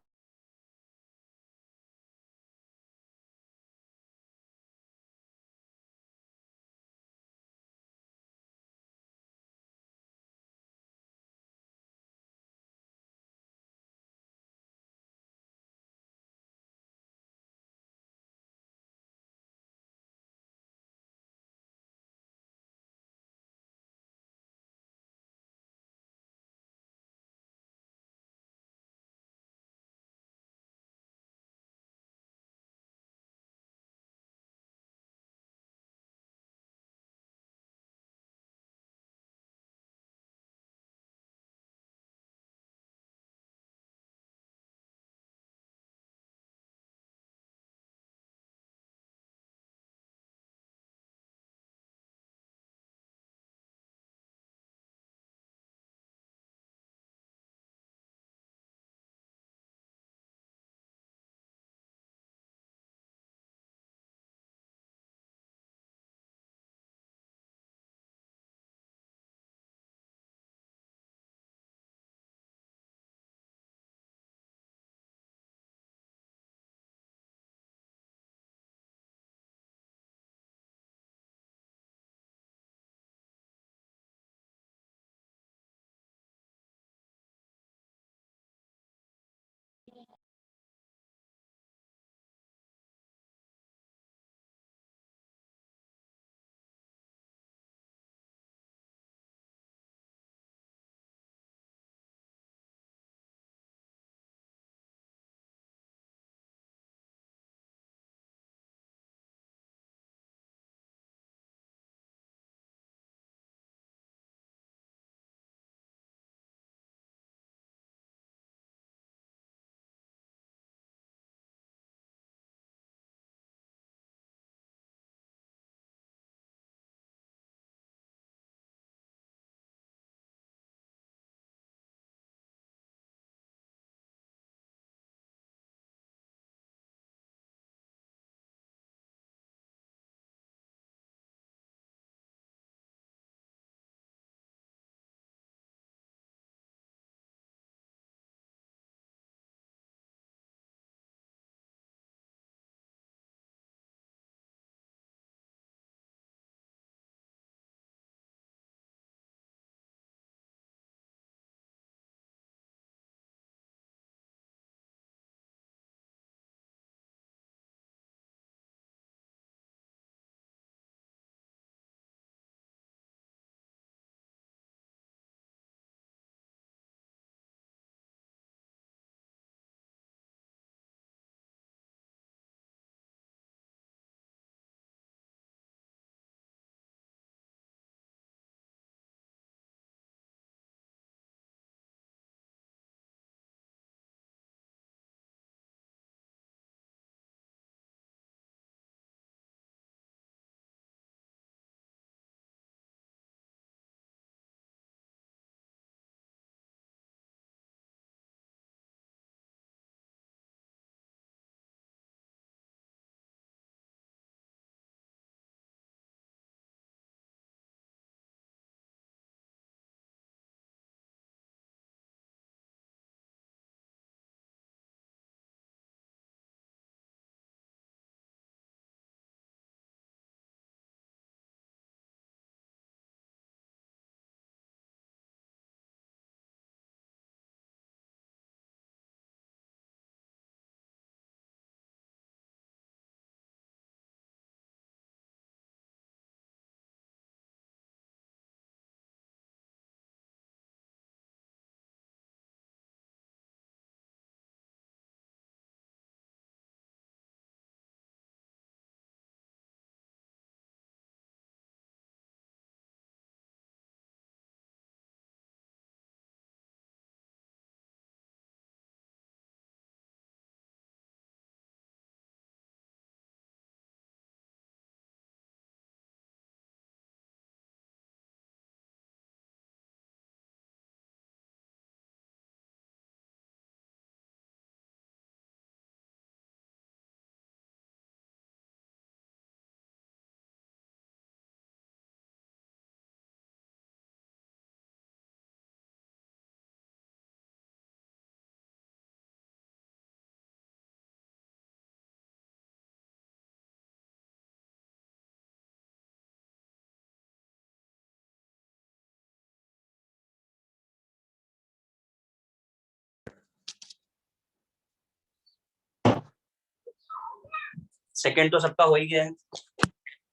सेकंड तो सबका हो ही गया है।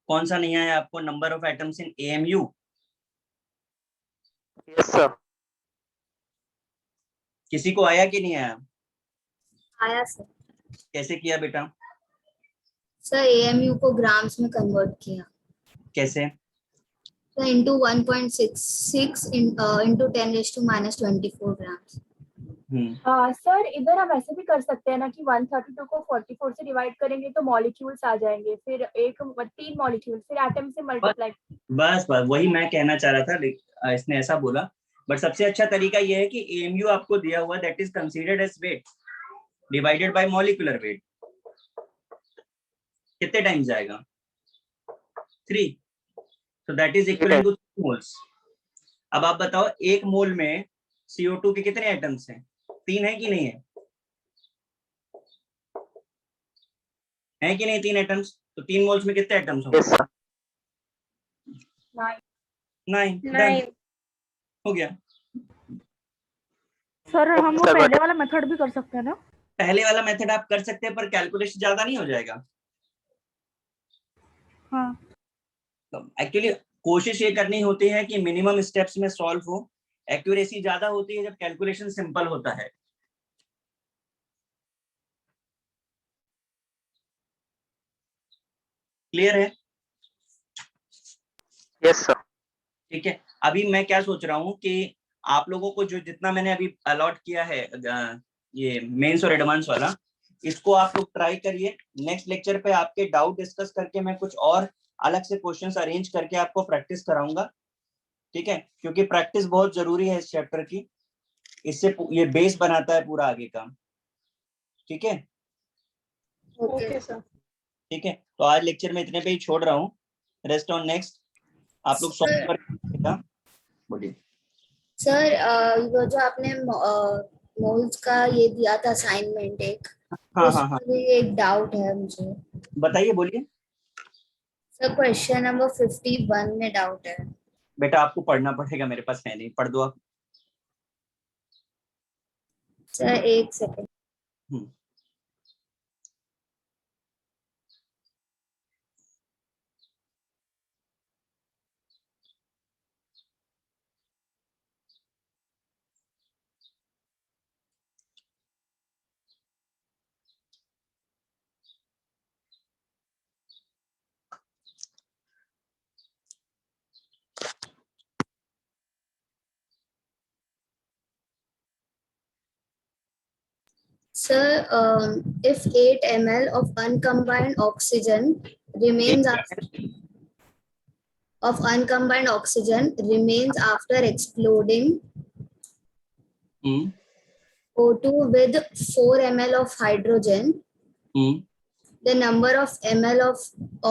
कौन सा नहीं आया आपको? Number of atoms in AMU। Yes, sir. किसी को आया कि नहीं आया? आया सर। कैसे किया बेटा? सर AMU को ग्राम्स में कन्वर्ट किया। कैसे? Sir into 1.66 into 10⁻⁻24 grams। Sir इधर हम ऐसे भी कर सकते हैं ना कि 132 को 44 से डिवाइड करेंगे तो मॉलिक्यूल्स आ जाएंगे, फिर 3 मॉलिक्यूल, फिर एटम से मल्टीप्लाई। बस वही मैं कहना चाह रहा था, इसने ऐसा बोला। बट सबसे अच्छा तरीका यह है कि AMU आपको दिया हुआ, that is considered as weight divided by molecular weight. कितने टाइम्स जाएगा? 3, so that is equivalent to 3 moles। अब आप बताओ एक मोल में CO2 के कितने एटम्स हैं? 3 है कि नहीं है? है कि नहीं 3 एटम्स? तो 3 मोल्स में कितने एटम्स होंगे? Yes, sir. 9 हो गया। सर हम वो Sir, पहले वाला मेथड भी कर सकते हैं ना? पहले वाला मेथड आप कर सकते हैं पर कैलकुलेशन ज्यादा नहीं हो जाएगा? हाँ। तो एक्चुअली कोशिश ये करनी होती है कि मिनिमम स्टेप्स में सॉल्व हो। एक्यूरेसी ज्यादा होती है जब कैलकुलेशन सिंपल होता है। क्लियर है? Yes, sir. ठीक है। अभी मैं क्या सोच रहा हूँ कि आप लोगों को जो जितना मैंने अभी अलॉट किया है ये मेंस और एडवांस वाला, इसको आप लोग ट्राई करिए। नेक्स्ट लेक्चर पे आपके डाउट डिस्कस करके मैं कुछ और अलग से क्वेश्चंस अरेंज करके आपको प्रैक्टिस कराऊंगा। ठीक है, क्योंकि प्रैक्टिस बहुत जरूरी है इस चैप्टर की। इससे ये बेस बनाता है पूरा आगे का। ठीक है? Okay sir. ठीक है, तो आज लेक्चर में इतने पे ही छोड़ रहा हूँ। रेस्ट ऑन नेक्स्ट आप लोग सॉल्व करिएगा। बोलिए सर वो जो आपने मोल्स का ये दिया था असाइनमेंट एक, हाँ। उसमें भी एक डाउट है मुझे। बताइए, बोलिए। सर क्वेश्चन नंबर 51 में डाउट है। बेटा आपको पढ़ना पड़ेगा, मेरे पास है नहीं, पढ़ दो आप। सर एक second. Sir, if 8 ml of uncombined oxygen remains after exploding O2 with 4 ml of hydrogen, the number of ml of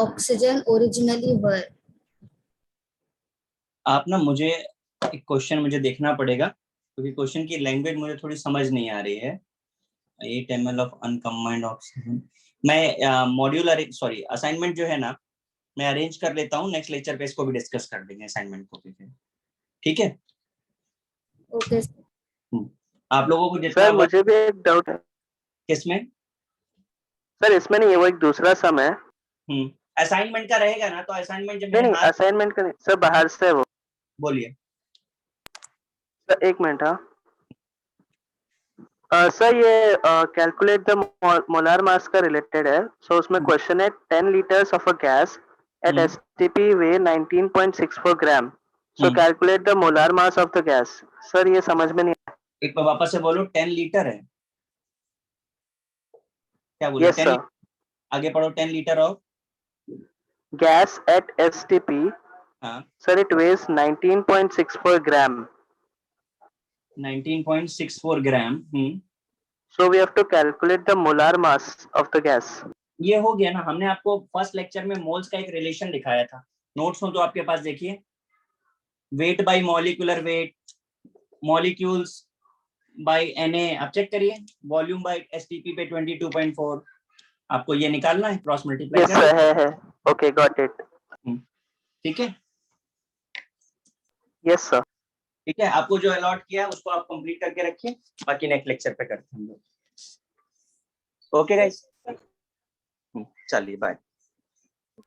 oxygen originally were। आप ना मुझे एक क्वेश्चन मुझे देखना पड़ेगा क्योंकि क्वेश्चन की लैंग्वेज मुझे थोड़ी समझ नहीं आ रही है। 8 ml ऑफ अनकम्बाइंड ऑक्सीजन, मैं मॉड्यूलर सॉरी असाइनमेंट जो है ना मैं अरेंज कर लेता हूँ। नेक्स्ट लेक्चर पे इसको भी डिस्कस कर देंगे असाइनमेंट को भी। ठीक है? ओके आप लोगों को जितना सर मुझे भी एक डाउट है। किसमें? सर इसमें नहीं है, वो एक दूसरा सम है। असाइनमेंट का रहेगा ना, तो असाइनमेंट जब नहीं असाइनमेंट का नहीं सर, बाहर से है वो। बोलिए सर एक मिनट। हाँ सर ये कैलकुलेट द मोलार मास का रिलेटेड है। सो उसमें क्वेश्चन है 10 liters of a gas at STP way 19.64 gram. So calculate the molar mass of the gas. Sir ये समझ में नहीं आया। एक बार वापस से बोलो। 10 लीटर है क्या बोले? Yes sir. आगे पढ़ो। 10 litre of gas at STP. हाँ sir it weighs 19.64 gram. 19.64 gram. So we have to calculate the molar mass of the gas. ये हो गया ना। हमने आपको फर्स्ट लेक्चर में मोल्स का एक रिलेशन दिखाया था। नोट्स हो तो आपके पास देखिए। Weight by molecular weight, molecules by Na। आप चेक करिए। वॉल्यूम बाय एसटीपी पे 22.4। आपको ये निकालना है, क्रॉस मल्टीप्लाई Yes sir, है। Okay, got it. ठीक है? Yes sir. ठीक है, आपको जो अलॉट किया उसको आप कंप्लीट करके रखिए। बाकी नेक्स्ट लेक्चर पे करते हैं हम लोग। ओके गाइस, चलिए बाय।